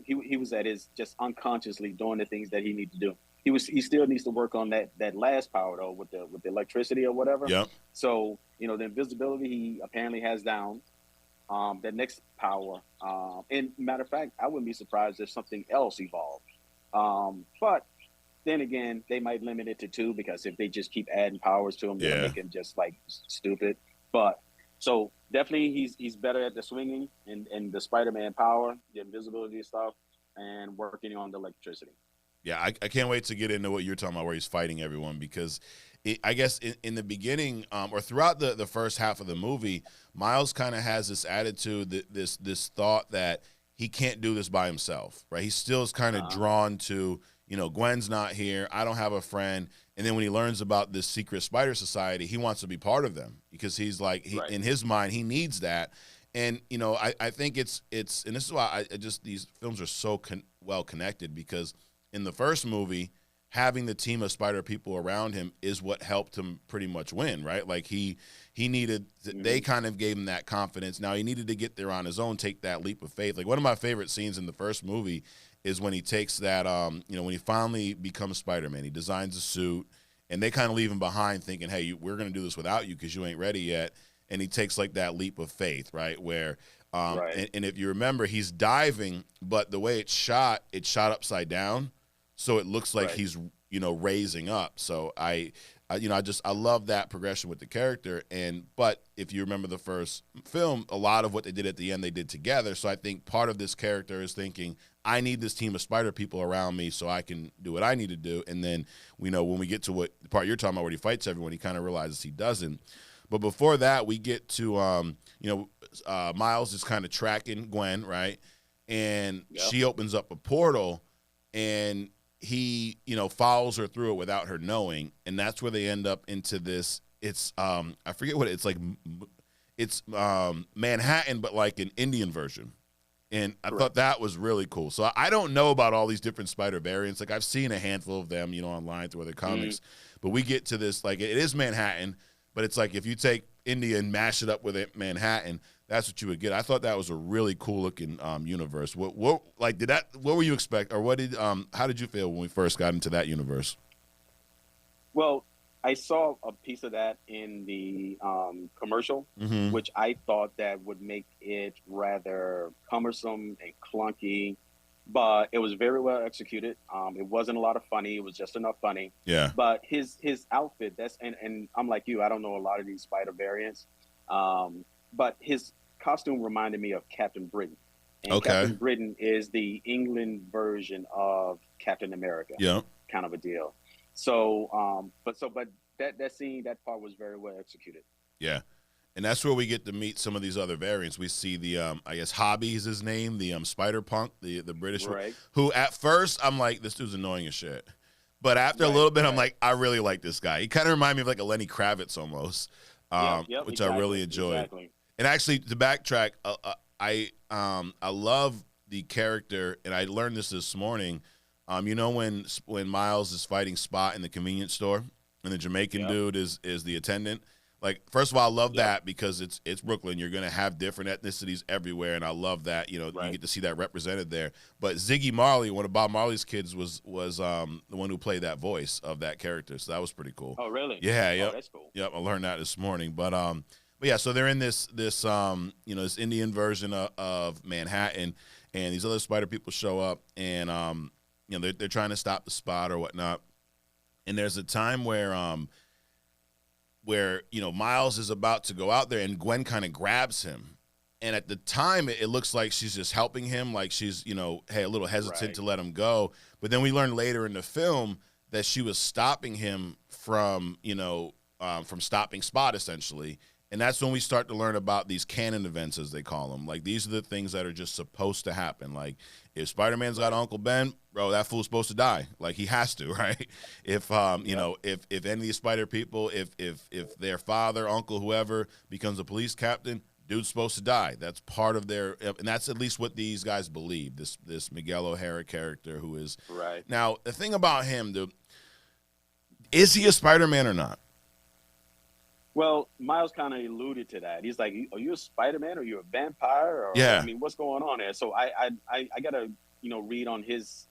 He was at his just unconsciously doing the things that he needed to do. He still needs to work on that last power though with the electricity or whatever. Yep. So the invisibility he apparently has down. The next power, and matter of fact, I wouldn't be surprised if something else evolved. But then again, they might limit it to 2 because if they just keep adding powers to him, they'll Yeah. make him just like stupid. But so definitely he's better at the swinging and the Spider-Man power, the invisibility stuff, and working on the electricity. Yeah, I can't wait to get into what you're talking about, where he's fighting everyone, because I guess in the beginning or throughout the first half of the movie, Miles kind of has this attitude, this thought that he can't do this by himself, right? He still is kind of Uh, drawn to, Gwen's not here. I don't have a friend. And then when he learns about this secret spider society, he wants to be part of them because he's like, Right. in his mind, he needs that. And, I think it's, and this is why I just, these films are so well connected, because in the first movie, having the team of spider people around him is what helped him pretty much win, right? Like he needed, they kind of gave him that confidence. Now he needed to get there on his own, take that leap of faith. Like one of my favorite scenes in the first movie is when he takes that, when he finally becomes Spider-Man, he designs a suit, and they kind of leave him behind thinking, hey, we're going to do this without you because you ain't ready yet. And he takes like that leap of faith, right? Where, Right. and if you remember, he's diving, but the way it's shot upside down. So it looks like Right. he's, raising up. So I love that progression with the character. But if you remember the first film, a lot of what they did at the end, they did together. So I think part of this character is thinking, I need this team of spider people around me so I can do what I need to do. And then, when we get to what the part you're talking about where he fights everyone, he kind of realizes he doesn't. But before that, we get to, Miles is kind of tracking Gwen, right? And Yep. she opens up a portal, and he, follows her through it without her knowing. And that's where they end up into this. It's, I forget what it's like. It's Manhattan, but like an Indian version. And I thought that was really cool. So I don't know about all these different spider variants. Like I've seen a handful of them, online through other comics. But we get to this, like it is Manhattan, but it's like if you take India and mash it up with Manhattan, that's what you would get. I thought that was a really cool looking universe. What were you expect, or how did you feel when we first got into that universe? Well, I saw a piece of that in the commercial, Mm-hmm. which I thought that would make it rather cumbersome and clunky, but it was very well executed. It wasn't a lot of funny; it was just enough funny. Yeah. But his outfit, and I'm like you, I don't know a lot of these spider variants, but his costume reminded me of Captain Britain, and Okay. Captain Britain is the England version of Captain America, Yeah. kind of a deal. But that scene, that part was very well executed. Yeah. And that's where we get to meet some of these other variants. We see the, I guess Hobby is his name, the Spider Punk, the British one, Right. who at first I'm like, this dude's annoying as shit. But after a Right, little bit, I'm right. like, I really like this guy. He kind of reminded me of like a Lenny Kravitz almost, Yep, which I really exactly, enjoyed. exactly. And actually, to backtrack, I love the character, and I learned this morning. When Miles is fighting Spot in the convenience store, and the Jamaican Yep. dude is the attendant. Like, first of all, I love Yep. that because it's Brooklyn. You're gonna have different ethnicities everywhere, and I love that. You Right. get to see that represented there. But Ziggy Marley, one of Bob Marley's kids, was the one who played that voice of that character. So that was pretty cool. Oh, really? Yeah, Oh, yep. that's cool. Yep, I learned that this morning. But yeah, so they're in this this Indian version of Manhattan, and these other spider people show up, and they're trying to stop the Spot or whatnot. And there's a time where Miles is about to go out there, and Gwen kind of grabs him. And at the time, it looks like she's just helping him, like she's hey, a little hesitant Right. to let him go. But then we learn later in the film that she was stopping him from stopping Spot essentially. And that's when we start to learn about these canon events, as they call them. Like, these are the things that are just supposed to happen. Like, if Spider-Man's got Uncle Ben, bro, that fool's supposed to die. Like, he has to, right? If if any of these spider people, if their father, uncle, whoever becomes a police captain, dude's supposed to die. That's part of their, and that's at least what these guys believe. This Miguel O'Hara character who is Right. now, the thing about him, dude, is he a Spider-Man or not? Well, Miles kind of alluded to that. He's like, "Are you a Spider-Man? Or are you a vampire? Or Yeah. I mean, what's going on there?" So I gotta read on his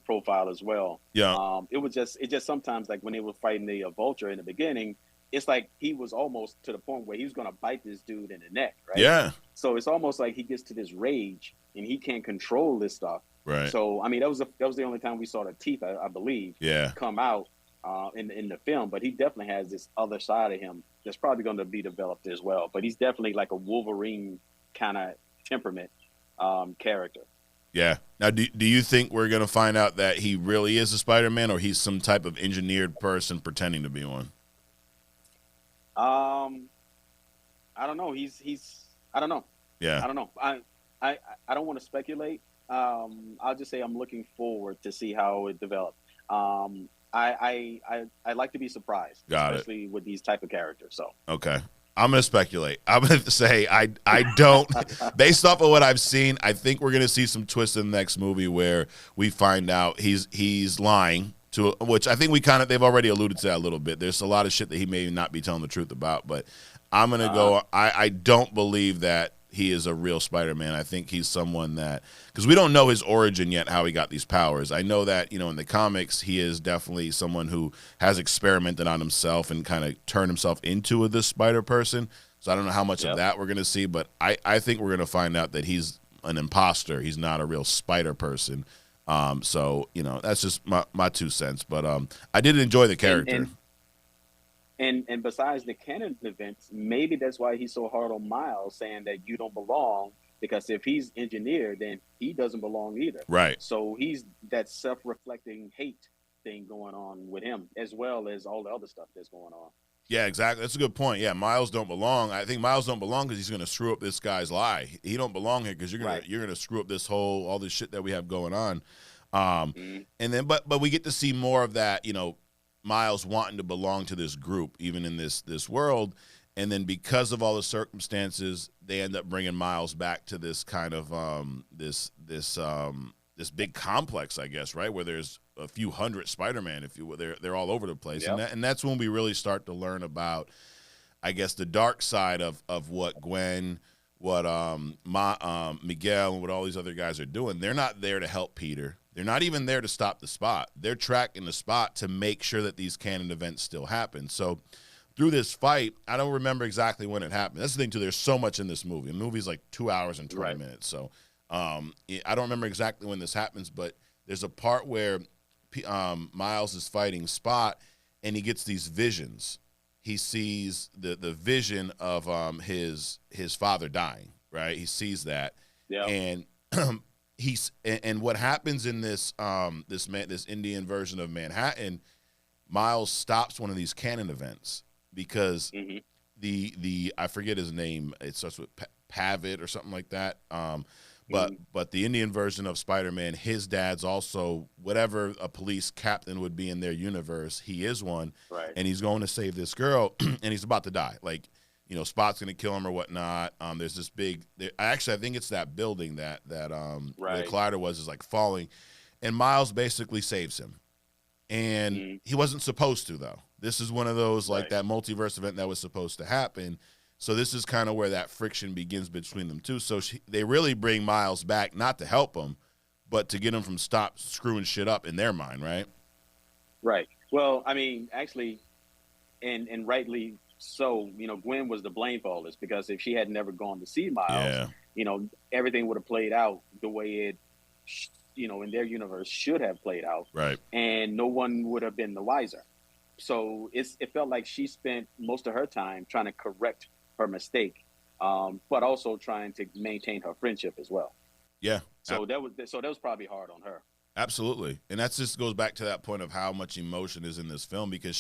profile as well. Yeah. It just sometimes, like when they were fighting the Vulture in the beginning, it's like he was almost to the point where he was gonna bite this dude in the neck, right? Yeah. So it's almost like he gets to this rage and he can't control this stuff. Right. So I mean, that was the only time we saw the teeth, I believe, Yeah. come out in the film. But he definitely has this other side of him that's probably going to be developed as well. But he's definitely like a Wolverine kind of temperament character. Yeah. Now, do you think we're going to find out that he really is a Spider-Man, or he's some type of engineered person pretending to be one? I don't know. I don't know. Yeah. I don't know. I don't want to speculate, I'll just say I'm looking forward to see how it develops. I like to be surprised, Got it. especially with these type of characters. So Okay. I'm gonna speculate. I'm gonna say I don't. Based off of what I've seen, I think we're gonna see some twists in the next movie where we find out he's lying to, which I think we kind of they've already alluded to that a little bit. There's a lot of shit that he may not be telling the truth about, but I'm gonna uh, go. I don't believe that he is a real Spider-Man. I think he's someone that, because we don't know his origin yet, how he got these powers. I know that, in the comics, he is definitely someone who has experimented on himself and kind of turned himself into this spider person. So I don't know how much of yep. that we're going to see, but I think we're going to find out that he's an imposter. He's not a real spider person. So, that's just my 2 cents. But I did enjoy the And character. and besides the canon events, maybe that's why he's so hard on Miles, saying that you don't belong. Because if he's engineered, then he doesn't belong either. Right. So he's that self-reflecting hate thing going on with him, as well as all the other stuff that's going on. Yeah, exactly. That's a good point. Yeah, Miles don't belong. I think Miles don't belong because he's going to screw up this guy's lie. He don't belong here because Right. you're gonna screw up all this shit that we have going on. Mhm. And then but we get to see more of that. Miles wanting to belong to this group, even in this world. And then because of all the circumstances, they end up bringing Miles back to this kind of this big complex, I guess, right, where there's a few hundred Spider-Man, if you will. They're all over the place, Yep. and that's when we really start to learn about, I guess, the dark side of what Gwen, what Miguel, and what all these other guys are doing. They're not there to help Peter. They're not even there to stop the Spot. They're tracking the Spot to make sure that these canon events still happen. So through this fight, I don't remember exactly when it happened. That's the thing, too. There's so much in this movie. The movie's like 2 hours and 20 Right. minutes. So I don't remember exactly when this happens, but there's a part where Miles is fighting Spot, and he gets these visions. He sees the vision of his father dying, right? He sees that. Yep. And and what happens in this Indian version of Manhattan, Miles stops one of these canon events because Hmm. the I forget his name. It starts with Pavitt or something like that. But Hmm. but the Indian version of Spider-Man, his dad's also whatever a police captain would be in their universe. He is one, Right. and he's going to save this girl, and he's about to die. Like, Spot's going to kill him or whatnot. There's this big. Actually, I think it's that building that where the Right. collider was is like falling, and Miles basically saves him. And Hmm. he wasn't supposed to, though. This is one of those, like, Right. that multiverse event that was supposed to happen. So this is kind of where that friction begins between them two. So they really bring Miles back not to help him, but to get him from stop screwing shit up in their mind, right? Right. Well, I mean, actually, and rightly so. Gwen was to blame for all this because if she had never gone to see Miles, Yeah, everything would have played out the way it, in their universe should have played out, right. and no one would have been the wiser. So it felt like she spent most of her time trying to correct her mistake, but also trying to maintain her friendship as well. Yeah, So that was probably hard on her. absolutely. And that just goes back to that point of how much emotion is in this film because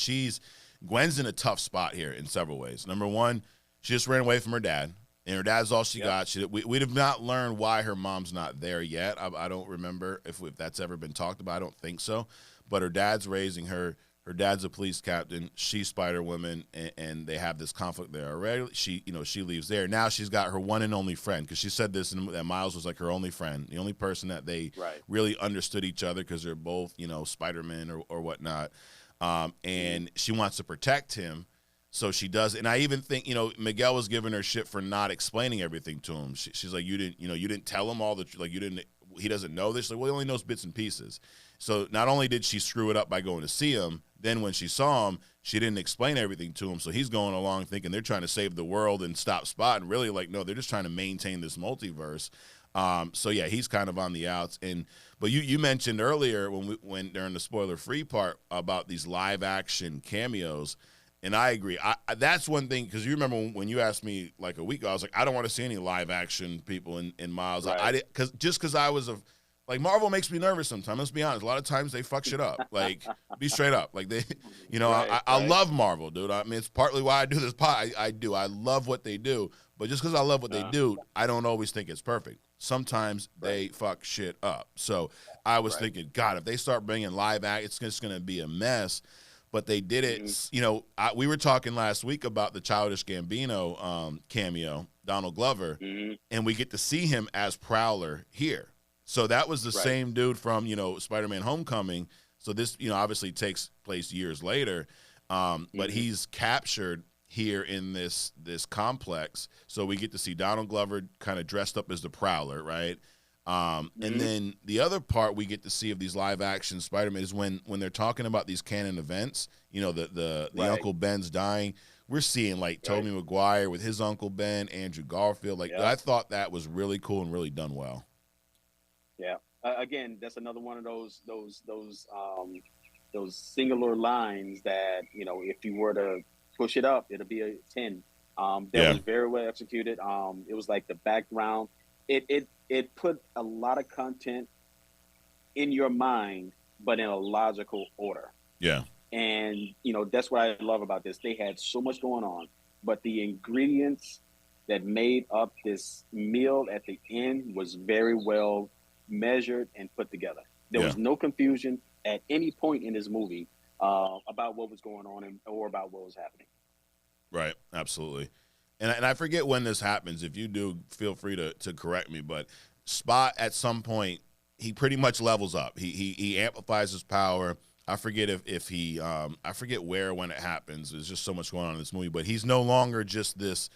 Gwen's in a tough spot here in several ways. Number one, she just ran away from her dad, and her dad's all she Yep. got. We'd have not learned why her mom's not there yet. I don't remember if that's ever been talked about. I don't think so. But her dad's raising her. Her dad's a police captain. She's Spider-Woman, and they have this conflict there already. She leaves there. Now she's got her one and only friend because she said this, and that Miles was like her only friend, the only person that they Right. really understood each other because they're both, Spider-Man or whatnot. And she wants to protect him. So she does, and I even think Miguel was giving her shit for not explaining everything to him. She's like, you didn't tell him all the you didn't. He doesn't know this. Like, well, he only knows bits and pieces. So not only did she screw it up by going to see him, then when she saw him, she didn't explain everything to him. So he's going along thinking they're trying to save the world and stop Spot, and really no, they're just trying to maintain this multiverse. So yeah, he's kind of on the outs. But you mentioned earlier when during the spoiler-free part about these live action cameos. And I agree. That's one thing, because you remember when you asked me like a week ago, I was like, I don't want to see any live action people in Miles. Right. I did because I was like, Marvel makes me nervous sometimes. Let's be honest. A lot of times they fuck shit up. Like, be straight up. Like they, Right. I Right. love Marvel, dude. I mean, it's partly why I do this pod. I do. I love what they do, But just because I love what they Uh, do, I don't always think it's perfect. Sometimes right. they fuck shit up. So I was Right. thinking, God, if they start bringing live act, it's just going to be a mess. But they did Mm-hmm. it. You know, we were talking last week about the Childish Gambino cameo, Donald Glover, Mm-hmm. and we get to see him as Prowler here. So that was the Right. same dude from, Spider-Man Homecoming. So this, obviously takes place years later. But Mm-hmm. he's captured here in this complex. So we get to see Donald Glover kind of dressed up as the Prowler, right? And Mm-hmm. then the other part we get to see of these live action Spider-Man is when they're talking about these canon events, the Right. Uncle Ben's dying. We're seeing like Right. Tobey Maguire with his Uncle Ben, Andrew Garfield. Like Yeah. I thought that was really cool and really done well. Yeah. Again, that's another one of those singular lines that if you were to push it up, it'll be a 10. That Yeah. was very well executed. It was like the background. It put a lot of content in your mind, but in a logical order. Yeah. And that's what I love about this. They had so much going on, but the ingredients that made up this meal at the end was very well measured and put together. There Yeah. was no confusion at any point in this movie about what was going on or about what was happening. Right. Absolutely. And I forget when this happens. If you do, feel free to correct me. But Spot at some point he pretty much levels up. He amplifies his power. I forget if he I forget where when it happens. There's just so much going on in this movie. But he's no longer just this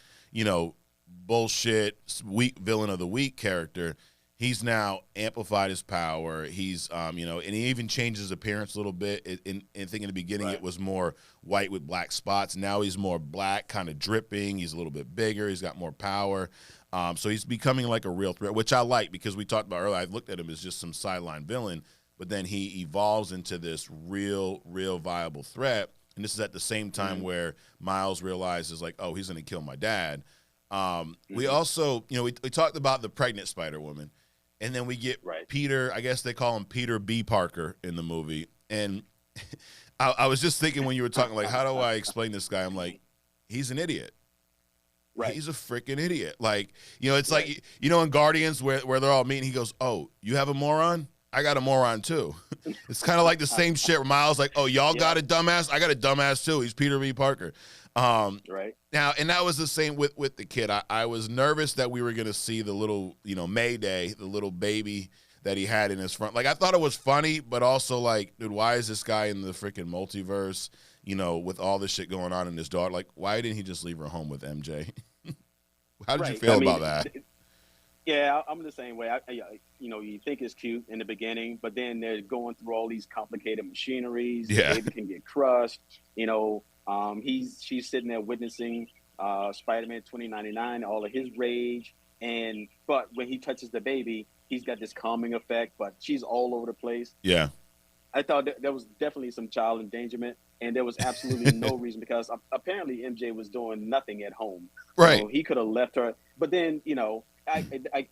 bullshit weak villain of the week character. He's now amplified his power. He's, and he even changed his appearance a little bit. I think in the beginning Right. it was more white with black spots. Now he's more black, kind of dripping. He's a little bit bigger. He's got more power. So he's becoming like a real threat, which I like because we talked about earlier. I looked at him as just some sideline villain, but then he evolves into this real viable threat. And this is at the same time where Miles realizes like, oh, he's going to kill my dad. We also, we talked about the pregnant Spider-Woman. And then we get Right. Peter, I guess they call him Peter B. Parker in the movie. And I was just thinking when you were talking, like, how do I explain this guy? I'm like, he's an idiot. Right. He's a freaking idiot. Like, it's Right. like, in Guardians where they're all meeting, he goes, oh, you have a moron? I got a moron too. It's kind of like the same shit where Miles like, oh, y'all got a dumbass? I got a dumbass too. He's Peter B. Parker. Right. Now, and that was the same with the kid. I was nervous that we were going to see the little, Mayday, the little baby that he had in his front. Like, I thought it was funny, but also like, dude, why is this guy in the freaking multiverse, with all this shit going on in his daughter? Like, why didn't he just leave her home with MJ? How did you Right. feel I mean, about that? Yeah, I'm the same way. You think it's cute in the beginning, but then they're going through all these complicated machineries. Yeah. The baby can get crushed. She's sitting there witnessing Spider-Man 2099, all of his rage, but when he touches the baby, he's got this calming effect. But she's all over the place. Yeah. I thought there was definitely some child endangerment, and there was absolutely no reason because apparently MJ was doing nothing at home. Right. So he could have left her. But then, I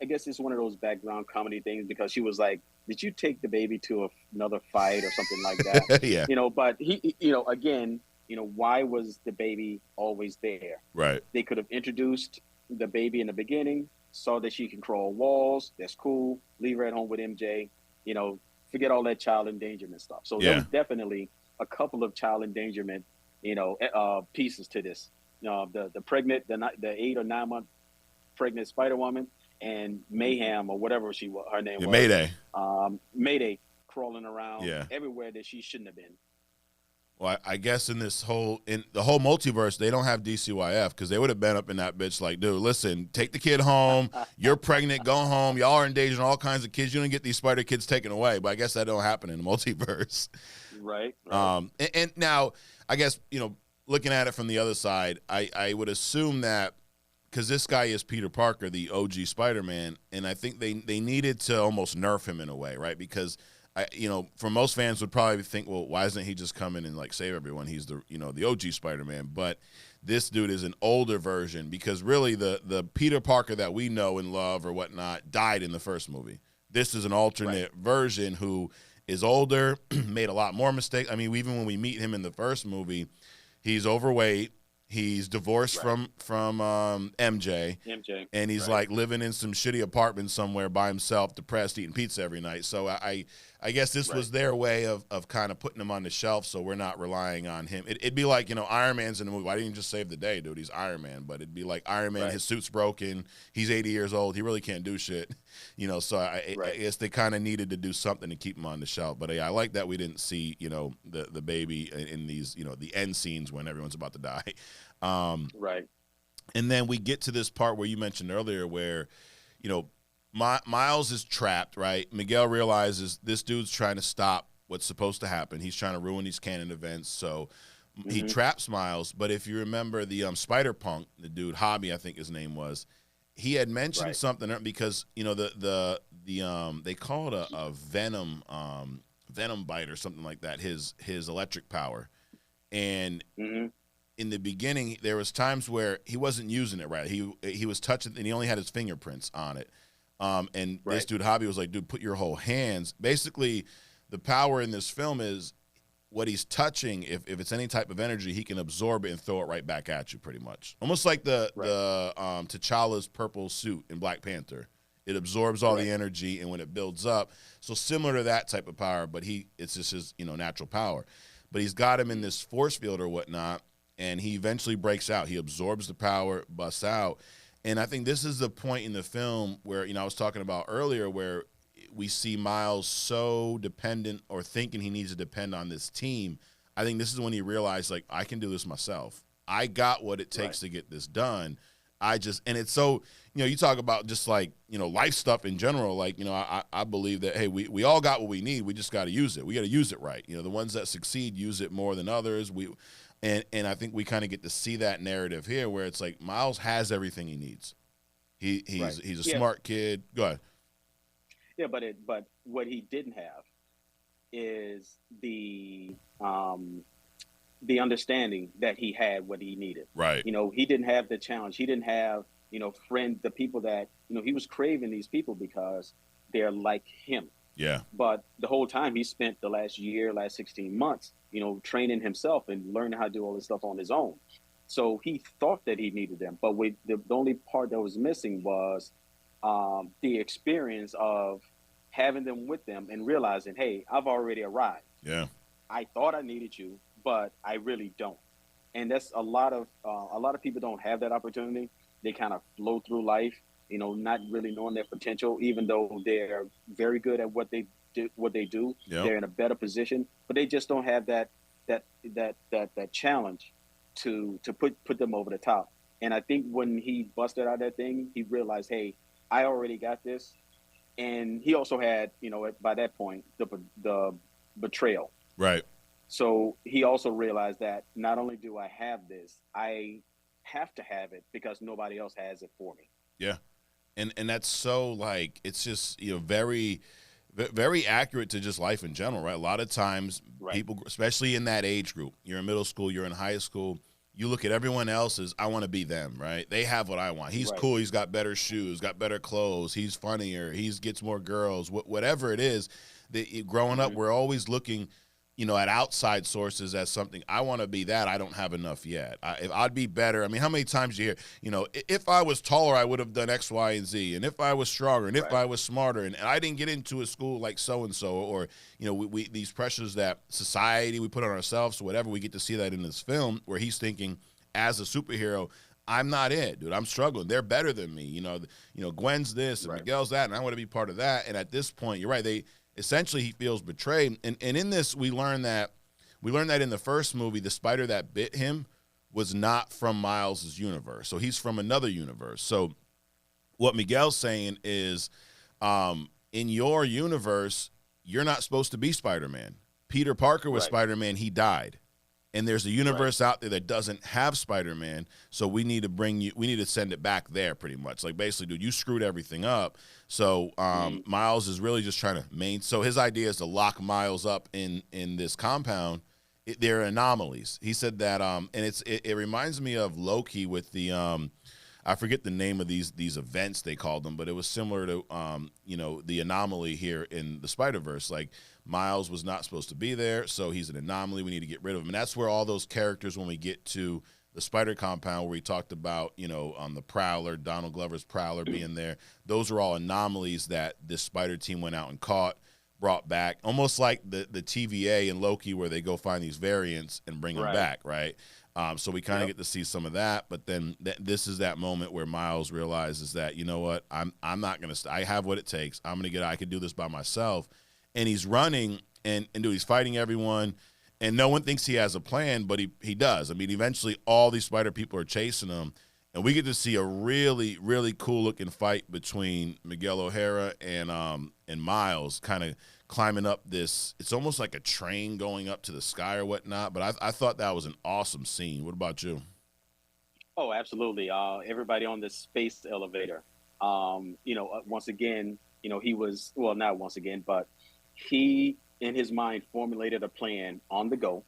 guess it's one of those background comedy things because she was like, "Did you take the baby to another fight or something like that?" Yeah. But he, again, why was the baby always there? Right. They could have introduced the baby in the beginning, saw that she can crawl walls. That's cool. Leave her at home with MJ. Forget all that child endangerment stuff. So there was definitely a couple of child endangerment, pieces to this. The pregnant, the 8 or 9 month pregnant Spider-Woman and Mayhem or whatever her name was. Mayday. Mayday crawling around Yeah. everywhere that she shouldn't have been. Well, I guess in the whole multiverse, they don't have DCYF because they would have been up in that bitch like, dude, listen, take the kid home. You're pregnant, go home. Y'all are endangering all kinds of kids. You don't get these spider kids taken away. But I guess that don't happen in the multiverse. Right. And now, I guess, looking at it from the other side, I would assume that because this guy is Peter Parker, the OG Spider-Man, and I think they needed to almost nerf him in a way, right? Because for most fans would probably think, well, why doesn't he just come in and like save everyone? He's the OG Spider-Man. But this dude is an older version because really the Peter Parker that we know and love or whatnot died in the first movie. This is an alternate version who is older, made a lot more mistakes. I mean, even when we meet him in the first movie, he's overweight. He's divorced Right. from MJ, MJ. and he's Right. like living in some shitty apartment somewhere by himself, depressed, eating pizza every night. So I guess this Right. was their way of kind of putting him on the shelf, so we're not relying on him. It'd be like, Iron Man's in the movie. Why didn't you just save the day, dude? He's Iron Man. But it'd be like Iron Man, Right. his suit's broken, he's 80 years old, he really can't do shit, So I Right. guess they kind of needed to do something to keep him on the shelf. But yeah, I like that we didn't see the baby in these the end scenes when everyone's about to die. Right. And then we get to this part where you mentioned earlier where, Miles is trapped, right? Miguel realizes this dude's trying to stop what's supposed to happen. He's trying to ruin these canon events. So he traps Miles. But if you remember the Spider Punk, the dude, Hobby, I think his name was, he had mentioned Right. something because, they call it a venom bite or something like that, his electric power. And Mm-hmm. in the beginning, there was times where he wasn't using it right. He was touching, and he only had his fingerprints on it. And Right. this dude Hobby was like, "Dude, put your whole hands." Basically, the power in this film is what he's touching. If it's any type of energy, he can absorb it and throw it right back at you, pretty much. Almost like the T'Challa's purple suit in Black Panther. It absorbs all the energy, and when it builds up, so similar to that type of power. But it's just his natural power. But he's got him in this force field or whatnot. And he eventually breaks out. He absorbs the power, busts out. And I think this is the point in the film where, I was talking about earlier, where we see Miles so dependent or thinking he needs to depend on this team. I think this is when he realized, like, I can do this myself. I got what it takes to get this done. And it's so, you talk about just like, life stuff in general. Like, I believe that, hey, we all got what we need. We just got to use it. We got to use it right. The ones that succeed use it more than others. And I think we kind of get to see that narrative here where it's like Miles has everything he needs. He's a smart kid. Go ahead. Yeah, but what he didn't have is the understanding that he had what he needed. Right. He didn't have the challenge. He didn't have, the people that, he was craving these people because they're like him. Yeah. But the whole time he spent the last 16 months, training himself and learning how to do all this stuff on his own. So he thought that he needed them. But the only part that was missing was the experience of having them with them and realizing, hey, I've already arrived. Yeah. I thought I needed you, but I really don't. And that's a lot of people don't have that opportunity. They kind of flow through life, not really knowing their potential, even though they're very good at what they do. Yep. They're in a better position, but they just don't have that challenge to put them over the top. And I think when he busted out that thing, he realized, hey, I already got this. And he also had, by that point, the betrayal. Right. So he also realized that not only do I have this, I have to have it because nobody else has it for me. Yeah. And that's so, like, it's just, very, very accurate to just life in general, right? A lot of times people, especially in that age group, you're in middle school, you're in high school, you look at everyone else as, I want to be them, right? They have what I want. He's cool. He's got better shoes, got better clothes. He's funnier. He gets more girls, whatever it is. Growing up, we're always looking, at outside sources as something. I want to be that. I don't have enough yet. I'd be better. I mean, how many times do you hear, if I was taller, I would have done X, Y, and Z. And if I was stronger, and if I was smarter, and I didn't get into a school like so-and-so, or, we these pressures that society, we put on ourselves, or whatever, we get to see that in this film where he's thinking, as a superhero, I'm not it, dude. I'm struggling. They're better than me. Gwen's this and Miguel's that, and I want to be part of that. And at this point, you're right. Essentially, he feels betrayed. And in this, we learn that in the first movie, the spider that bit him was not from Miles' universe. So he's from another universe. So what Miguel's saying is, in your universe, you're not supposed to be Spider-Man. Peter Parker was Spider-Man. He died. And there's a universe out there that doesn't have Spider-Man, so we need to send it back there pretty much. Like, basically, dude, you screwed everything up. So Miles is really just trying to so his idea is to lock Miles up in this compound. They're anomalies. He said that, and it reminds me of Loki with the, I forget the name of these events they called them, but it was similar to, the anomaly here in the Spiderverse. Like, Miles was not supposed to be there, so he's an anomaly. We need to get rid of him. And that's where all those characters, when we get to the Spider Compound, where we talked about, the Prowler, Donald Glover's Prowler being there. Those are all anomalies that this Spider team went out and caught, brought back, almost like the TVA and Loki, where they go find these variants and bring them Right. back, right? So we kind of Yep. get to see some of that, but then this is that moment where Miles realizes that, you know what, I'm not gonna. I have what it takes. I'm gonna I can do this by myself, and he's running and he's fighting everyone, and no one thinks he has a plan, but he does. I mean, eventually all these spider people are chasing him, and we get to see a really, really cool looking fight between Miguel O'Hara and Miles, kind of climbing up this. It's almost like a train going up to the sky or whatnot. But I thought that was an awesome scene. What about you? Oh, absolutely. Everybody on the space elevator. Once again, he was, well, not once again, but he in his mind formulated a plan on the go,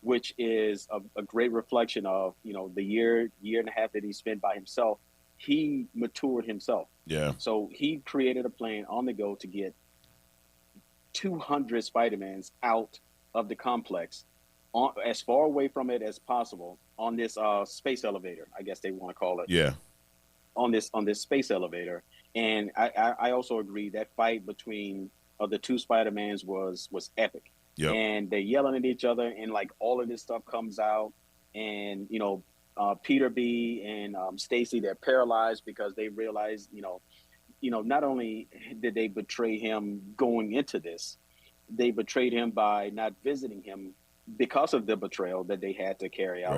which is a great reflection of, the year and a half that he spent by himself. He matured himself. Yeah. So he created a plan on the go to get 200 Spider-Mans out of the complex, as far away from it as possible, on this space elevator, I guess they want to call it. Yeah. On this space elevator. And I also agree that fight between the two Spider-Mans was epic. Yep. And they're yelling at each other, and like all of this stuff comes out, and Peter B and Stacy, they're paralyzed because they realize, not only did they betray him going into this, they betrayed him by not visiting him because of the betrayal that they had to carry out.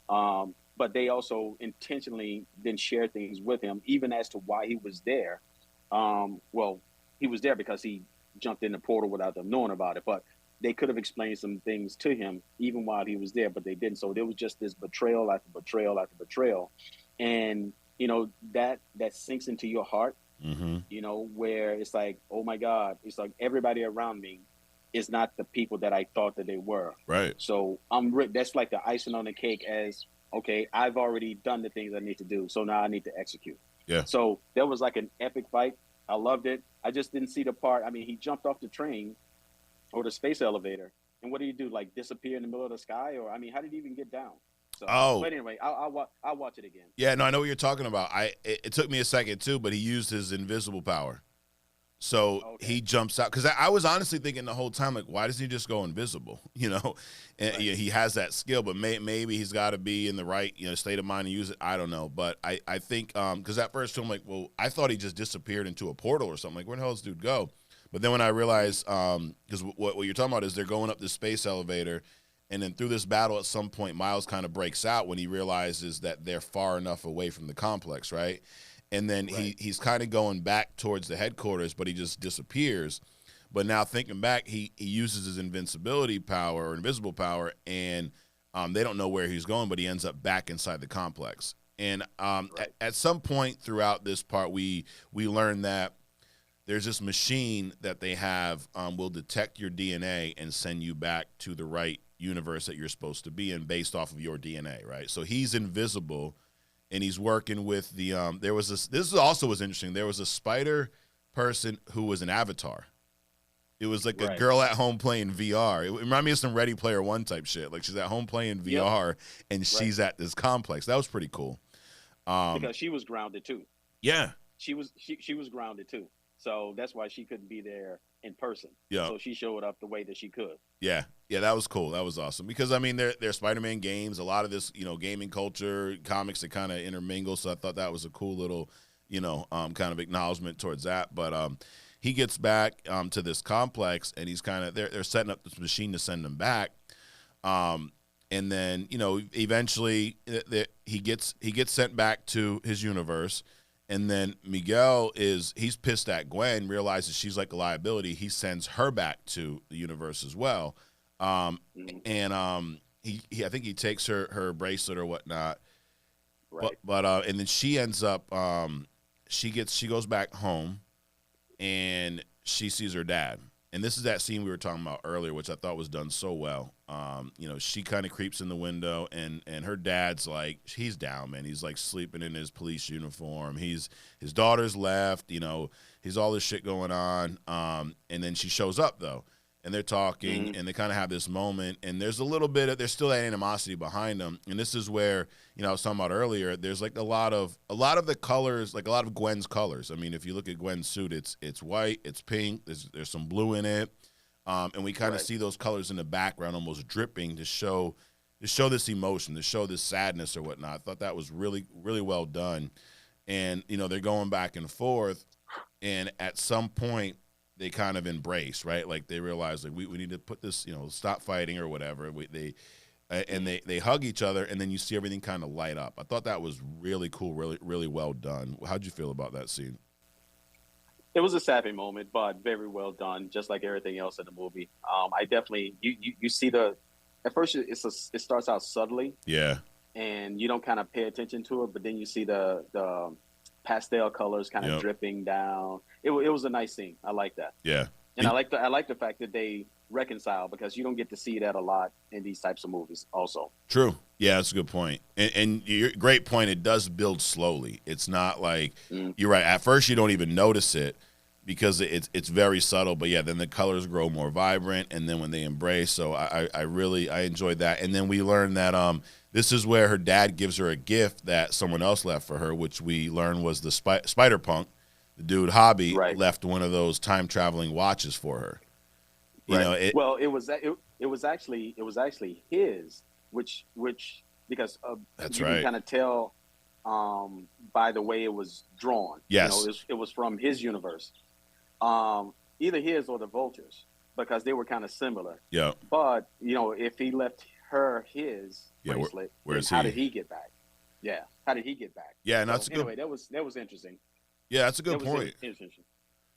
Right. But they also intentionally didn't share things with him, even as to why he was there. Well, he was there because he jumped in the portal without them knowing about it. But they could have explained some things to him even while he was there, but they didn't. So there was just this betrayal after betrayal after betrayal. And, that sinks into your heart, where it's like, oh my God, it's like everybody around me is not the people that I thought that they were. Right. So that's like the icing on the cake, as, okay, I've already done the things I need to do. So now I need to execute. Yeah. So there was like an epic fight. I loved it. I just didn't see the part. I mean, he jumped off the train or the space elevator, and what did he do? Like disappear in the middle of the sky? Or, I mean, how did he even get down? So, but anyway, I'll watch it again. Yeah, no, I know what you're talking about. It took me a second too, but he used his invisible power. So he jumps out, because I was honestly thinking the whole time, like, why doesn't he just go invisible? And Right. he has that skill, but maybe he's got to be in the right state of mind to use it. I don't know, but I think because at first I'm like, well, I thought he just disappeared into a portal or something. Like, where the hell does this dude go? But then when I realized, because what you're talking about is they're going up this space elevator, and then through this battle at some point, Miles kind of breaks out when he realizes that they're far enough away from the complex, right? And then Right. he's kind of going back towards the headquarters, but he just disappears. But now thinking back, he uses his invincibility power or invisible power, and they don't know where he's going, but he ends up back inside the complex. And Right. at some point throughout this part, we learn that there's this machine that they have will detect your DNA and send you back to the right universe that you're supposed to be in based off of your DNA, right? So he's invisible, and he's working with the there was this also was interesting. There was a spider person who was an avatar. It was like a Right. girl at home playing VR. It reminded me of some Ready Player One type shit. Like she's at home playing VR, and she's at this complex. That was pretty cool. Because she was grounded too. Yeah. She was grounded too. So that's why she couldn't be there in person. Yeah. So she showed up the way that she could. Yeah, that was cool. That was awesome because I mean, they're Spider-Man games. A lot of this, gaming culture, comics that kind of intermingle. So I thought that was a cool little, kind of acknowledgement towards that. But he gets back to this complex, and he's kind of they're setting up this machine to send him back. And then eventually he gets sent back to his universe. And then Miguel he's pissed at Gwen, realizes she's like a liability. He sends her back to the universe as well. And he I think he takes her bracelet or whatnot. Right. But and then she ends up she goes back home, and she sees her dad. And this is that scene we were talking about earlier, which I thought was done so well. She kind of creeps in the window, and her dad's like, he's down, man. He's like sleeping in his police uniform. His daughter's left, he's all this shit going on. And then she shows up though, and they're talking, Mm-hmm. and they kind of have this moment, and there's a little bit of, there's still that animosity behind them, and this is where, you know, I was talking about earlier, there's like a lot of the colors, like a lot of Gwen's colors. I mean, if you look at Gwen's suit, it's white, it's pink, there's some blue in it, and we kind of Right. see those colors in the background almost dripping to show this emotion, to show this sadness or whatnot. I thought that was really, really well done. And, you know, they're going back and forth. And at some point, they kind of embrace, right? Like they realize, like, we need to put this, you know, stop fighting or whatever. They hug each other, and then you see everything kind of light up. I thought that was really cool, really, really well done. How'd you feel about that scene? It was a sappy moment, but very well done, just like everything else in the movie. I definitely you see the at first it starts out subtly, Yeah. and you don't kind of pay attention to it, but then you see the pastel colors kind of Yep. dripping down. It was a nice scene. I like that, Yeah. and I like the fact that they reconcile, because you don't get to see that a lot in these types of movies. Also, True. Yeah, that's a good point. And your great point. It does build slowly. It's not like, mm, you're right. At first, you don't even notice it because it's very subtle. But yeah, then the colors grow more vibrant, and then when they embrace, so I really enjoyed that. And then we learned that this is where her dad gives her a gift that someone else left for her, which we learned was the Spider Punk, the dude Hobby right, left one of those time traveling watches for her. You right. know it. Well, it was actually his, which because That's you can right. kind of tell by the way it was drawn. Yes. It was from his universe, either his or the Vultures, because they were kind of similar. Yeah. But if he left her his Yeah. bracelet, then Where's how he? did he get back? Yeah, how did he get back? Yeah, and So that's a good. anyway, that was interesting. Yeah, that's a good That was point. interesting.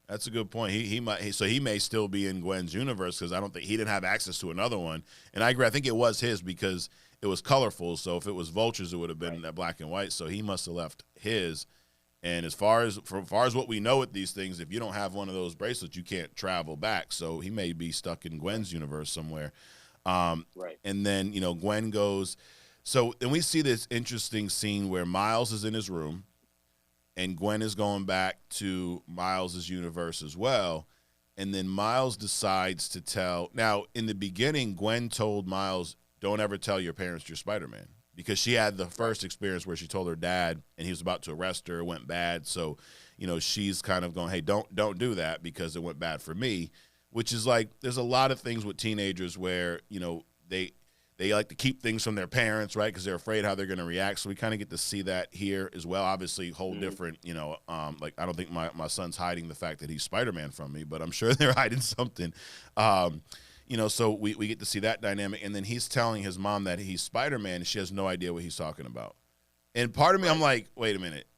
That's a good point. So he may still be in Gwen's universe because I don't think he didn't have access to another one. And I agree. I think it was his because it was colorful. So if it was Vultures, it would have been Right. that black and white. So he must have left his. And as far as what we know with these things, if you don't have one of those bracelets, you can't travel back. So he may be stuck in Gwen's universe somewhere. Right. And then Gwen goes. So then we see this interesting scene where Miles is in his room, and Gwen is going back to Miles's universe as well. And then Miles decides to tell. Now, in the beginning, Gwen told Miles, "Don't ever tell your parents you're Spider-Man," because she had the first experience where she told her dad, and he was about to arrest her. It went bad, so she's kind of going, "Hey, don't do that because it went bad for me." Which is like, there's a lot of things with teenagers where they like to keep things from their parents, right? Because they're afraid how they're going to react. So we kind of get to see that here as well. Obviously, whole different, like I don't think my son's hiding the fact that he's Spider-Man from me, but I'm sure they're hiding something. So we get to see that dynamic. And then he's telling his mom that he's Spider-Man, and she has no idea what he's talking about. And part of me, I'm like, wait a minute.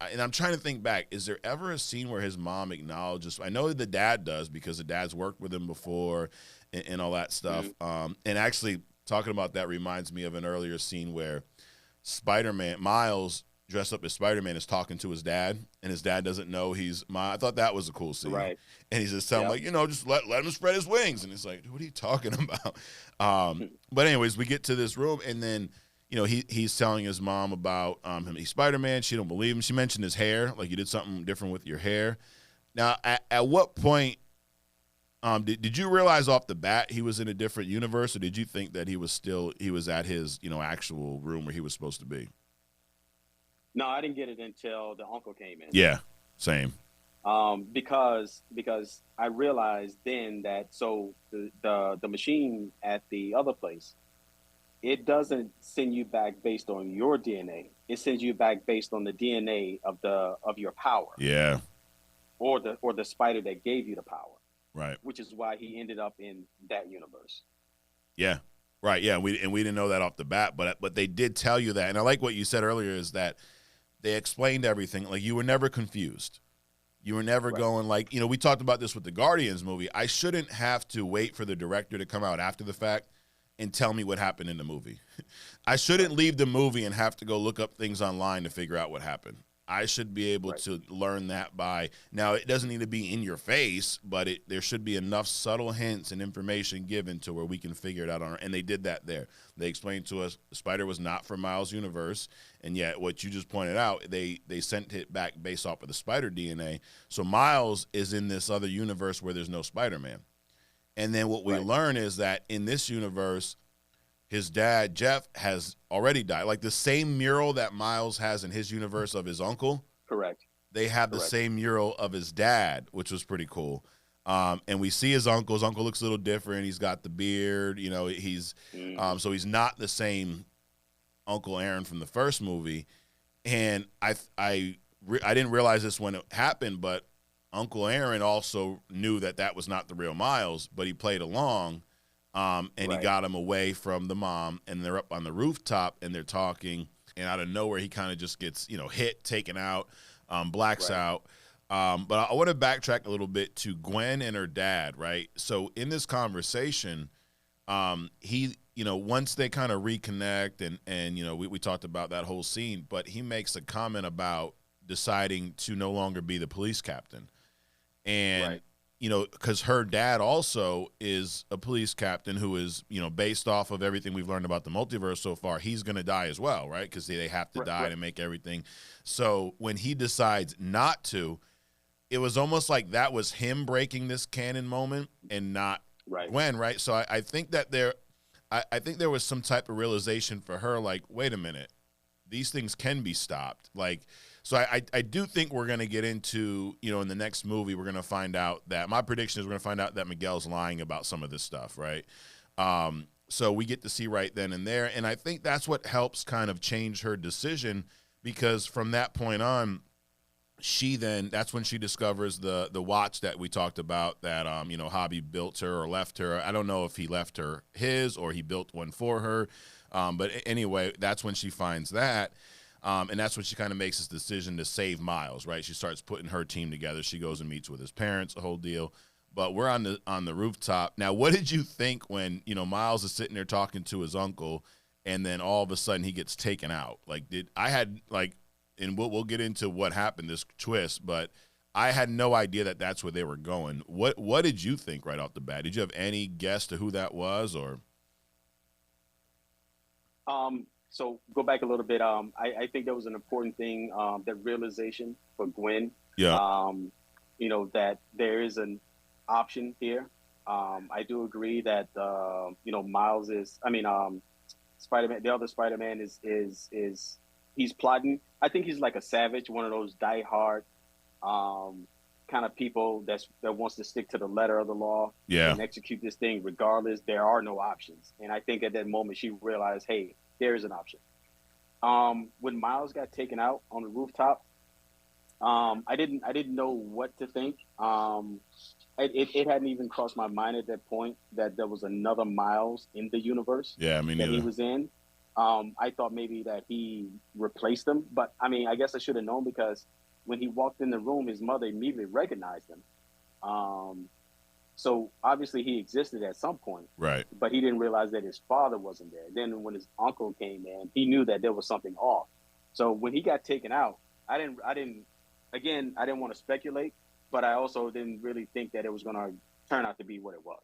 And I'm trying to think back. Is there ever a scene where his mom acknowledges? I know the dad does because the dad's worked with him before and all that stuff. And actually, talking about that reminds me of an earlier scene where Spider-Man, Miles, dressed up as Spider-Man, is talking to his dad, and his dad doesn't know he's Miles. I thought that was a cool scene. Right. And he's just telling him, Yep. like, just let him spread his wings. And he's like, what are you talking about? But anyways, we get to this room, and then he's telling his mom about him. He's Spider-Man. She don't believe him. She mentioned his hair, like you did something different with your hair. Now, at what point did you realize off the bat he was in a different universe, or did you think that he was at his actual room where he was supposed to be? No, I didn't get it until the uncle came in. Yeah, same. Because I realized then that the machine at the other place, it doesn't send you back based on your DNA. It sends you back based on the DNA of your power, Yeah, or the spider that gave you the power, right. which is why he ended up in that universe. Yeah, right. Yeah, we didn't know that off the bat, but they did tell you that, and I like what you said earlier is that they explained everything. Like you were never confused. You were never Right. going like, we talked about this with the Guardians movie. I shouldn't have to wait for the director to come out after the fact and tell me what happened in the movie. I shouldn't leave the movie and have to go look up things online to figure out what happened. I should be able Right. to learn that by now. It doesn't need to be in your face, but there should be enough subtle hints and information given to where we can figure it out and they did that there. They explained to us the spider was not from Miles' universe, and yet what you just pointed out, they sent it back based off of the spider DNA. So Miles is in this other universe where there's no Spider-Man. And then what we Right. learn is that in this universe, his dad, Jeff, has already died. Like the same mural that Miles has in his universe of his uncle, Correct. they have the Correct. same mural of his dad, which was pretty cool. And we see his uncle. His uncle looks a little different. He's got the beard. You know, Hmm. so he's not the same Uncle Aaron from the first movie. And I didn't realize this when it happened, but Uncle Aaron also knew that that was not the real Miles, but he played along, and he Right. got him away from the mom. And they're up on the rooftop and they're talking, and out of nowhere he kind of just gets hit, taken out, blacks Right. out. But I want to backtrack a little bit to Gwen and her dad, right? So in this conversation, he once they kind of reconnect and we talked about that whole scene, but he makes a comment about deciding to no longer be the police captain. And Right. because her dad also is a police captain who is based off of everything we've learned about the multiverse so far, he's going to die as well, right? Because they have to Right. die Right. to make everything. So when he decides not to, it was almost like that was him breaking this canon moment and not Right. Gwen, right? So I think that I think there was some type of realization for her, like, wait a minute, these things can be stopped. Like, so I do think we're going to get into, in the next movie, we're going to find out that, my prediction is we're going to find out that Miguel's lying about some of this stuff, right? So we get to see right then and there. And I think that's what helps kind of change her decision, because from that point on, that's when she discovers the watch that we talked about that Hobby built her or left her. I don't know if he left her his or he built one for her, but anyway, that's when she finds that, and that's when she kind of makes this decision to save Miles. Right, she starts putting her team together. She goes and meets with his parents, the whole deal. But we're on the rooftop now. What did you think when Miles is sitting there talking to his uncle, and then all of a sudden he gets taken out? Like, did I had like and we'll get into what happened, this twist, but I had no idea that that's where they were going. What did you think right off the bat? Did you have any guess to who that was, or? So go back a little bit. I think that was an important thing. That realization for Gwen. Yeah, Um, that there is an option here. I do agree that Miles is. I mean, Spider-Man. The other Spider-Man is he's plotting. I think he's like a savage, one of those die-hard kind of people that wants to stick to the letter of the law yeah, and execute this thing regardless. There are no options, and I think at that moment she realized, hey, there is an option. When Miles got taken out on the rooftop, I didn't know what to think. It hadn't even crossed my mind at that point that there was another Miles in the universe yeah. Me that he neither. was in. I thought maybe that he replaced him, but I mean, I guess I should have known because when he walked in the room, his mother immediately recognized him. Um, so obviously he existed at some point, Right. but he didn't realize that his father wasn't there. Then when his uncle came in, he knew that there was something off. So when he got taken out, I didn't want to speculate, but I also didn't really think that it was going to turn out to be what it was.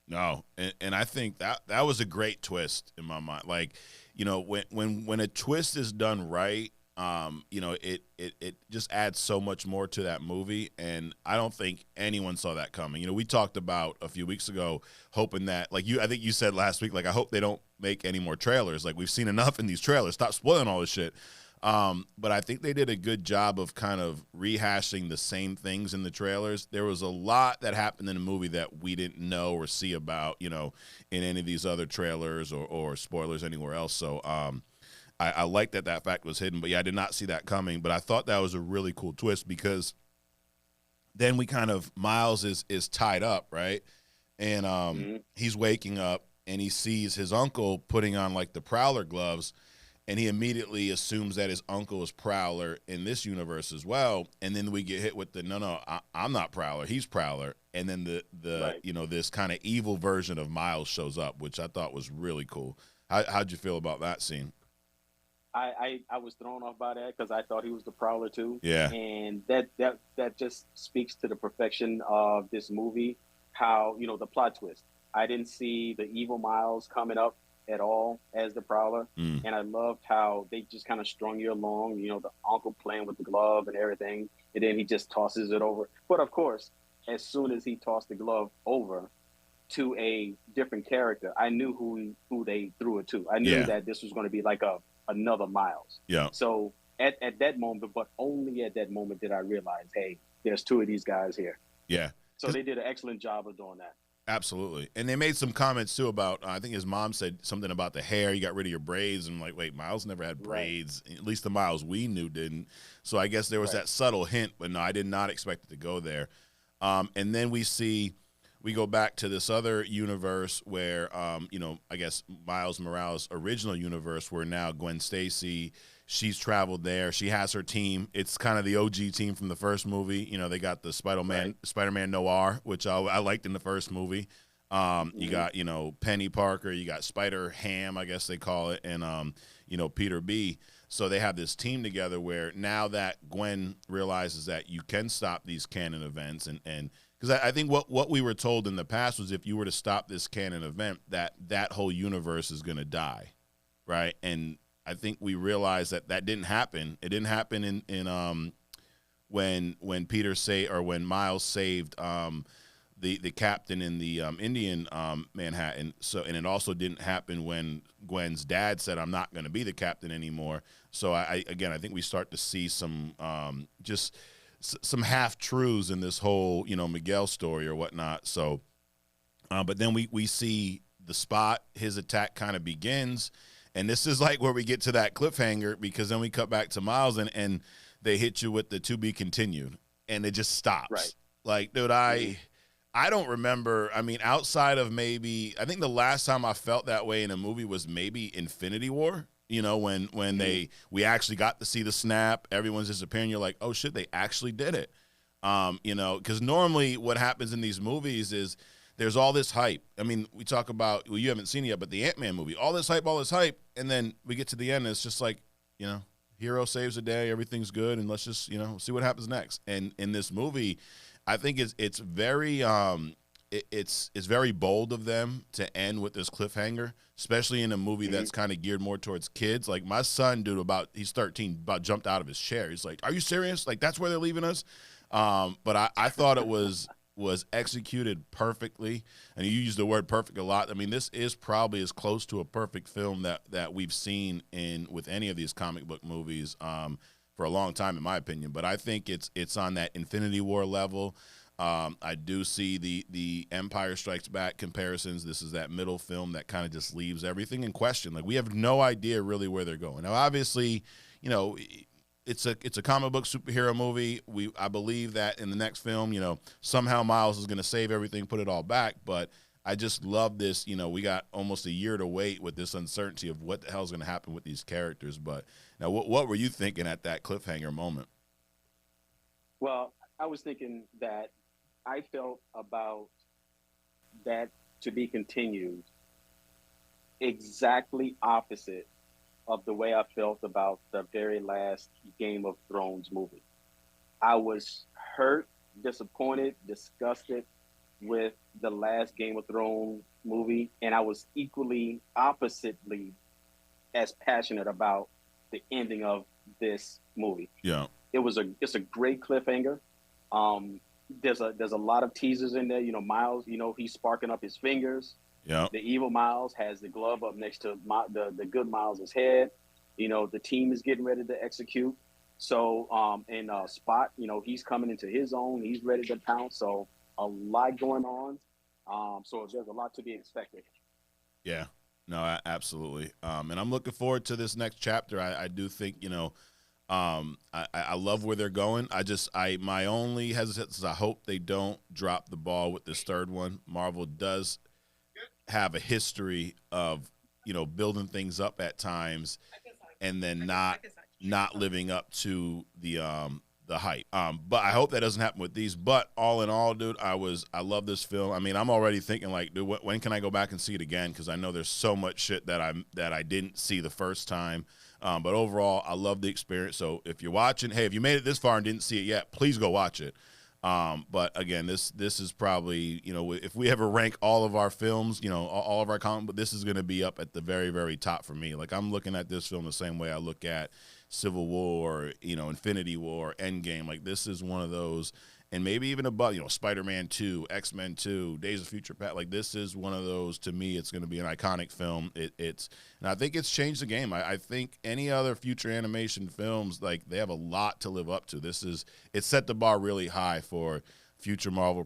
No, and I think that was a great twist in my mind. Like, when a twist is done right, it just adds so much more to that movie, and I don't think anyone saw that coming. We talked about a few weeks ago, hoping that, like, I think you said last week, like, I hope they don't make any more trailers. Like, we've seen enough in these trailers. Stop spoiling all this shit. But I think they did a good job of kind of rehashing the same things in the trailers. There was a lot that happened in the movie that we didn't know or see about, in any of these other trailers or spoilers anywhere else. So I like that fact was hidden. But yeah, I did not see that coming. But I thought that was a really cool twist, because then we kind of, Miles is tied up, right? And Mm-hmm. he's waking up and he sees his uncle putting on like the Prowler gloves, and he immediately assumes that his uncle is Prowler in this universe as well. And then we get hit with the no, I'm not Prowler, he's Prowler. And then the Right. this kind of evil version of Miles shows up, which I thought was really cool. How'd you feel about that scene? I was thrown off by that because I thought he was the Prowler too, Yeah, and that just speaks to the perfection of this movie. How the plot twist. I didn't see the evil Miles coming up at all as the Prowler, mm, and I loved how they just kind of strung you along. The uncle playing with the glove and everything, and then he just tosses it over. But of course, as soon as he tossed the glove over, to a different character, I knew who they threw it to. I knew Yeah. that this was going to be like a another Miles. Yeah. So at that moment, but only at that moment did I realize, hey, there's two of these guys here. Yeah. So they did an excellent job of doing that. Absolutely. And they made some comments too about, I think his mom said something about the hair. You got rid of your braids. And I'm like, wait, Miles never had Right. braids. At least the Miles we knew didn't. So I guess there was Right. that subtle hint, but no, I did not expect it to go there. And then we go back to this other universe where, I guess Miles Morales' original universe, where now Gwen Stacy, she's traveled there. She has her team. It's kind of the OG team from the first movie. They got the Spider-Man Noir, which I liked in the first movie. You got, Penny Parker, you got Spider-Ham, I guess they call it, and, Peter B. So they have this team together where now that Gwen realizes that you can stop these canon events, and because I think what we were told in the past was if you were to stop this canon event, that whole universe is going to die, right? And I think we realized that didn't happen. It didn't happen in when when Miles saved the captain in the Indian Manhattan. So, and it also didn't happen when Gwen's dad said, "I'm not going to be the captain anymore." So I think we start to see some just some half truths in this whole Miguel story or whatnot. So, but then we see the Spot, his attack kind of begins. And this is like where we get to that cliffhanger, because then we cut back to Miles and they hit you with the to be continued, and it just stops. Right. Like, dude, I don't remember. I mean, outside of maybe, I think the last time I felt that way in a movie was maybe Infinity War. When we actually got to see the snap, everyone's disappearing. You're like, oh shit, they actually did it. Because normally what happens in these movies is there's all this hype. I mean, we talk about, well, you haven't seen it yet, but the Ant-Man movie, all this hype, and then we get to the end, and it's just like, hero saves the day, everything's good, and let's just, see what happens next. And in this movie, I think it's very it's very bold of them to end with this cliffhanger, especially in a movie that's kind of geared more towards kids. Like my son, dude, he's 13, about jumped out of his chair. He's like, "Are you serious? Like that's where they're leaving us?" But I thought it was executed perfectly, and you use the word perfect a lot. I mean, this is probably as close to a perfect film that we've seen with any of these comic book movies for a long time, in my opinion. But I think it's on that Infinity War level. I do see the Empire Strikes Back comparisons. This is that middle film that kind of just leaves everything in question. Like we have no idea really where they're going. Now, obviously, it's a comic book superhero movie. I believe that in the next film, somehow Miles is going to save everything, put it all back. But I just love this. We got almost a year to wait with this uncertainty of what the hell is going to happen with these characters. But now, what were you thinking at that cliffhanger moment? Well, I was thinking that I felt about that to be continued exactly opposite of the way I felt about the very last Game of Thrones movie. I was hurt, disappointed, disgusted with the last Game of Thrones movie, and I was equally oppositely as passionate about the ending of this movie. Yeah. It's a great cliffhanger. There's a lot of teasers in there. Miles, he's sparking up his fingers. Yeah. The evil Miles has the glove up next to the good Miles' head. The team is getting ready to execute. So, and Spot, he's coming into his own. He's ready to pounce. So, a lot going on. So, there's a lot to be expected. Yeah. No, absolutely. And I'm looking forward to this next chapter. I do think, I love where they're going. My only hesitance is I hope they don't drop the ball with this third one. Marvel does have a history of, building things up at times and then not living up to the hype. But I hope that doesn't happen with these. But all in all, dude, I love this film. I mean, I'm already thinking like, dude, when can I go back and see it again? Because I know there's so much shit that I didn't see the first time. But overall, I love the experience. So if you're watching, hey, if you made it this far and didn't see it yet, please go watch it. But again, this is probably, if we ever rank all of our films, all of our comic, but this is going to be up at the very, very top for me. Like I'm looking at this film the same way I look at Civil War, Infinity War, Endgame. Like this is one of those. and maybe even above, Spider-Man 2, X-Men 2, Days of Future Past. Like, this is one of those, to me, it's going to be an iconic film. And I think it's changed the game. I think any other future animation films, like, they have a lot to live up to. It set the bar really high for future Marvel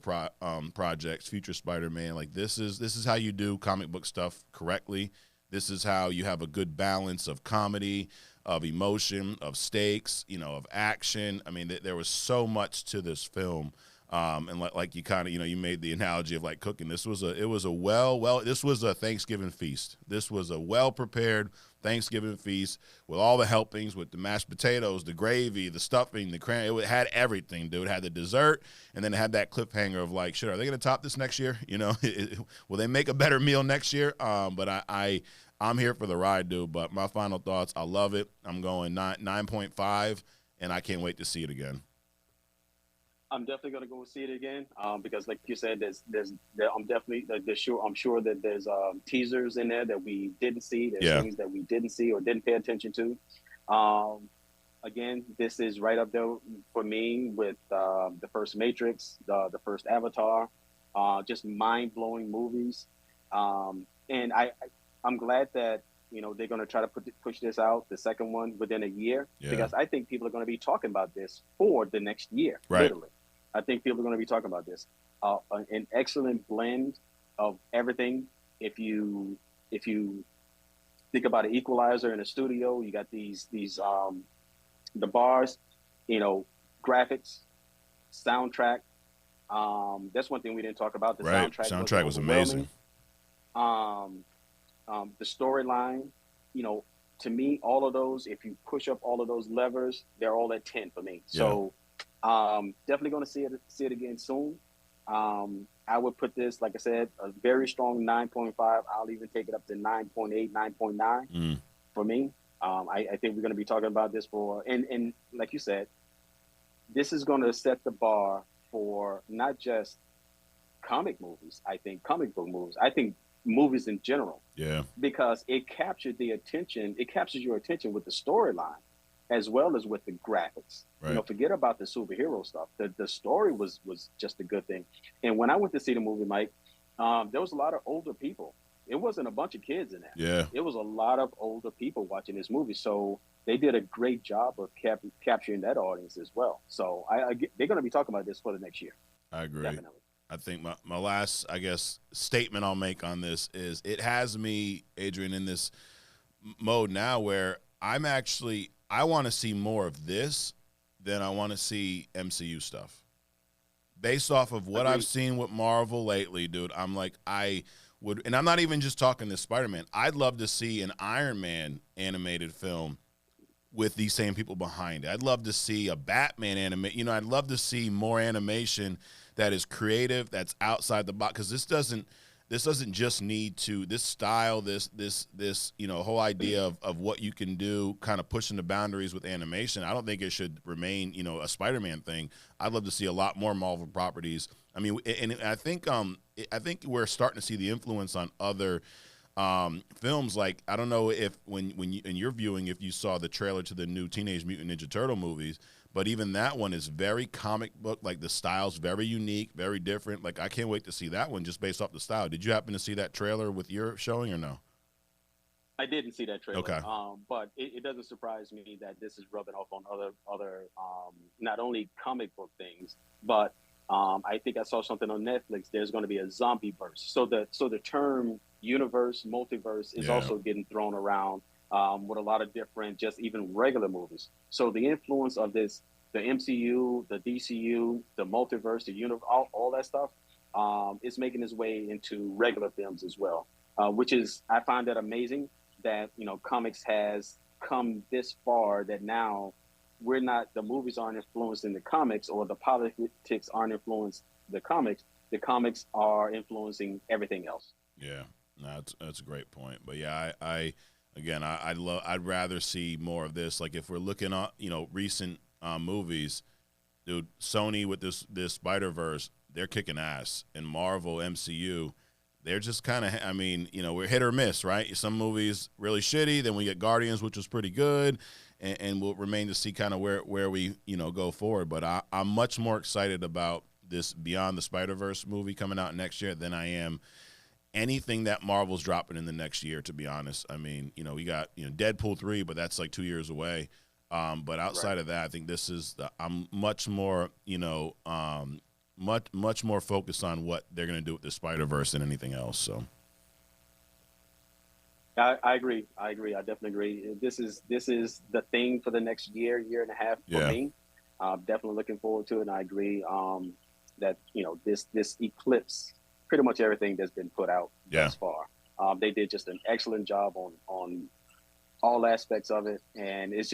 projects, future Spider-Man. Like, this is how you do comic book stuff correctly. This is how you have a good balance of comedy, of emotion, of stakes, of action. I mean, there was so much to this film. And like you kind of, you made the analogy of like cooking. This was a Thanksgiving feast. This was a well-prepared Thanksgiving feast with all the helpings, with the mashed potatoes, the gravy, the stuffing, the cran. It had everything, dude. It had the dessert, and then it had that cliffhanger of like, shit, are they going to top this next year? Will they make a better meal next year? But I'm here for the ride, dude. But my final thoughts, I love it. I'm going 9.5, and I can't wait to see it again. I'm definitely gonna go see it again because, like you said, I'm sure that there's teasers in there that we didn't see. There's things that we didn't see or didn't pay attention to. Again, this is right up there for me with the first Matrix, the first Avatar, just mind-blowing movies. And I'm glad that they're going to try to push this out, the second one, within a year, because I think people are going to be talking about this for the next year, literally. I think people are going to be talking about this. An excellent blend of everything. If you think about an equalizer in a studio, you got these the bars, graphics, soundtrack. That's one thing we didn't talk about. The soundtrack was amazing. The storyline, to me, all of those, if you push up all of those levers, they're all at 10 for me. So definitely going to see it again soon. I would put this, like I said, a very strong 9.5. I'll even take it up to 9.8, 9.9 for me. I think we're going to be talking about this and like you said, this is going to set the bar for not just comic movies. I think comic book movies. I think movies in general. Yeah. Because it captured the attention. It captures your attention with the storyline, as well as with the graphics. Right. Forget about the superhero stuff. The story was just a good thing. And when I went to see the movie, Mike, there was a lot of older people. It wasn't a bunch of kids in there. Yeah. It was a lot of older people watching this movie. So they did a great job of capturing that audience as well. So they're going to be talking about this for the next year. I agree. Definitely. I think my last, I guess, statement I'll make on this is it has me, Adrian, in this mode now where I want to see more of this than I want to see MCU stuff. Based off of what I've seen with Marvel lately, dude, I'm like, and I'm not even just talking this Spider-Man. I'd love to see an Iron Man animated film with these same people behind it. I'd love to see a Batman I'd love to see more animation that is creative, that's outside the box, because this doesn't just need to, this style, this whole idea of what you can do, kind of pushing the boundaries with animation. I don't think it should remain, a Spider-Man thing. I'd love to see a lot more Marvel properties. I mean, and I think we're starting to see the influence on other films. Like, I don't know if when you, in your viewing, if you saw the trailer to the new Teenage Mutant Ninja Turtle movies, but even that one is very comic book. Like, the style's very unique, very different. Like, I can't wait to see that one just based off the style. Did you happen to see that trailer with your showing or no? I didn't see that trailer. Okay. But it doesn't surprise me that this is rubbing off on other not only comic book things, but I think I saw something on Netflix. There's going to be a zombie verse. So the term universe, multiverse is also getting thrown around with a lot of different, just even regular movies. So the influence of this, the MCU, the DCU, the multiverse, the universe, all that stuff, is making its way into regular films as well, which is, I find that amazing that, comics has come this far that now the movies aren't influencing the comics, or the politics aren't influencing the comics are influencing everything else. Yeah, no, that's a great point. But yeah, I'd rather see more of this. Like, if we're looking at, recent movies, dude, Sony with this Spiderverse, they're kicking ass. And Marvel, MCU, they're just kind of, we're hit or miss, right? Some movies really shitty, then we get Guardians, which was pretty good, and we'll remain to see kind of where we go forward. But I'm much more excited about this Beyond the Spider-Verse movie coming out next year than I am anything that Marvel's dropping in the next year, to be honest. I mean, we got Deadpool 3, but that's like 2 years away. But outside of that, I think I'm much more much more focused on what they're going to do with the Spider-Verse than anything else. So I agree. I definitely agree. This is the thing for the next year and a half for me. I'm definitely looking forward to it, and I agree that this eclipse pretty much everything that's been put out thus far. They did just an excellent job on all aspects of it, and it's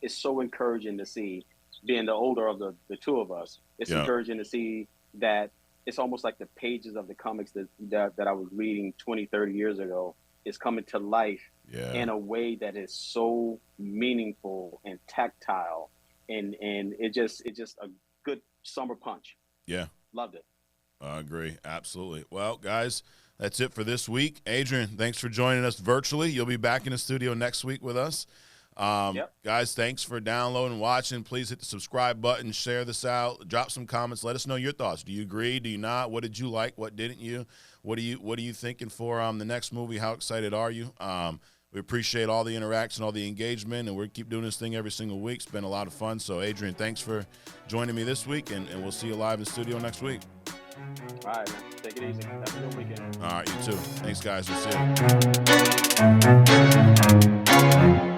so encouraging to see. Being the older of the two of us, it's encouraging to see that it's almost like the pages of the comics that I was reading 20, 30 years ago is coming to life in a way that is so meaningful and tactile, and it's just a good summer punch. Yeah, loved it. I agree, absolutely. Well, guys, that's it for this week. Adrian, thanks for joining us virtually. You'll be back in the studio next week with us. Guys, thanks for downloading and watching. Please hit the subscribe button, share this out, drop some comments, let us know your thoughts. Do you agree? Do you not? What did you like? What didn't you? What are you thinking for the next movie? How excited are you? We appreciate all the interaction, all the engagement, and we'll keep doing this thing every single week. It's been a lot of fun. So, Adrian, thanks for joining me this week, and we'll see you live in the studio next week. All right, man. Take it easy. Have a good weekend. All right, you too. Thanks, guys. We'll see you.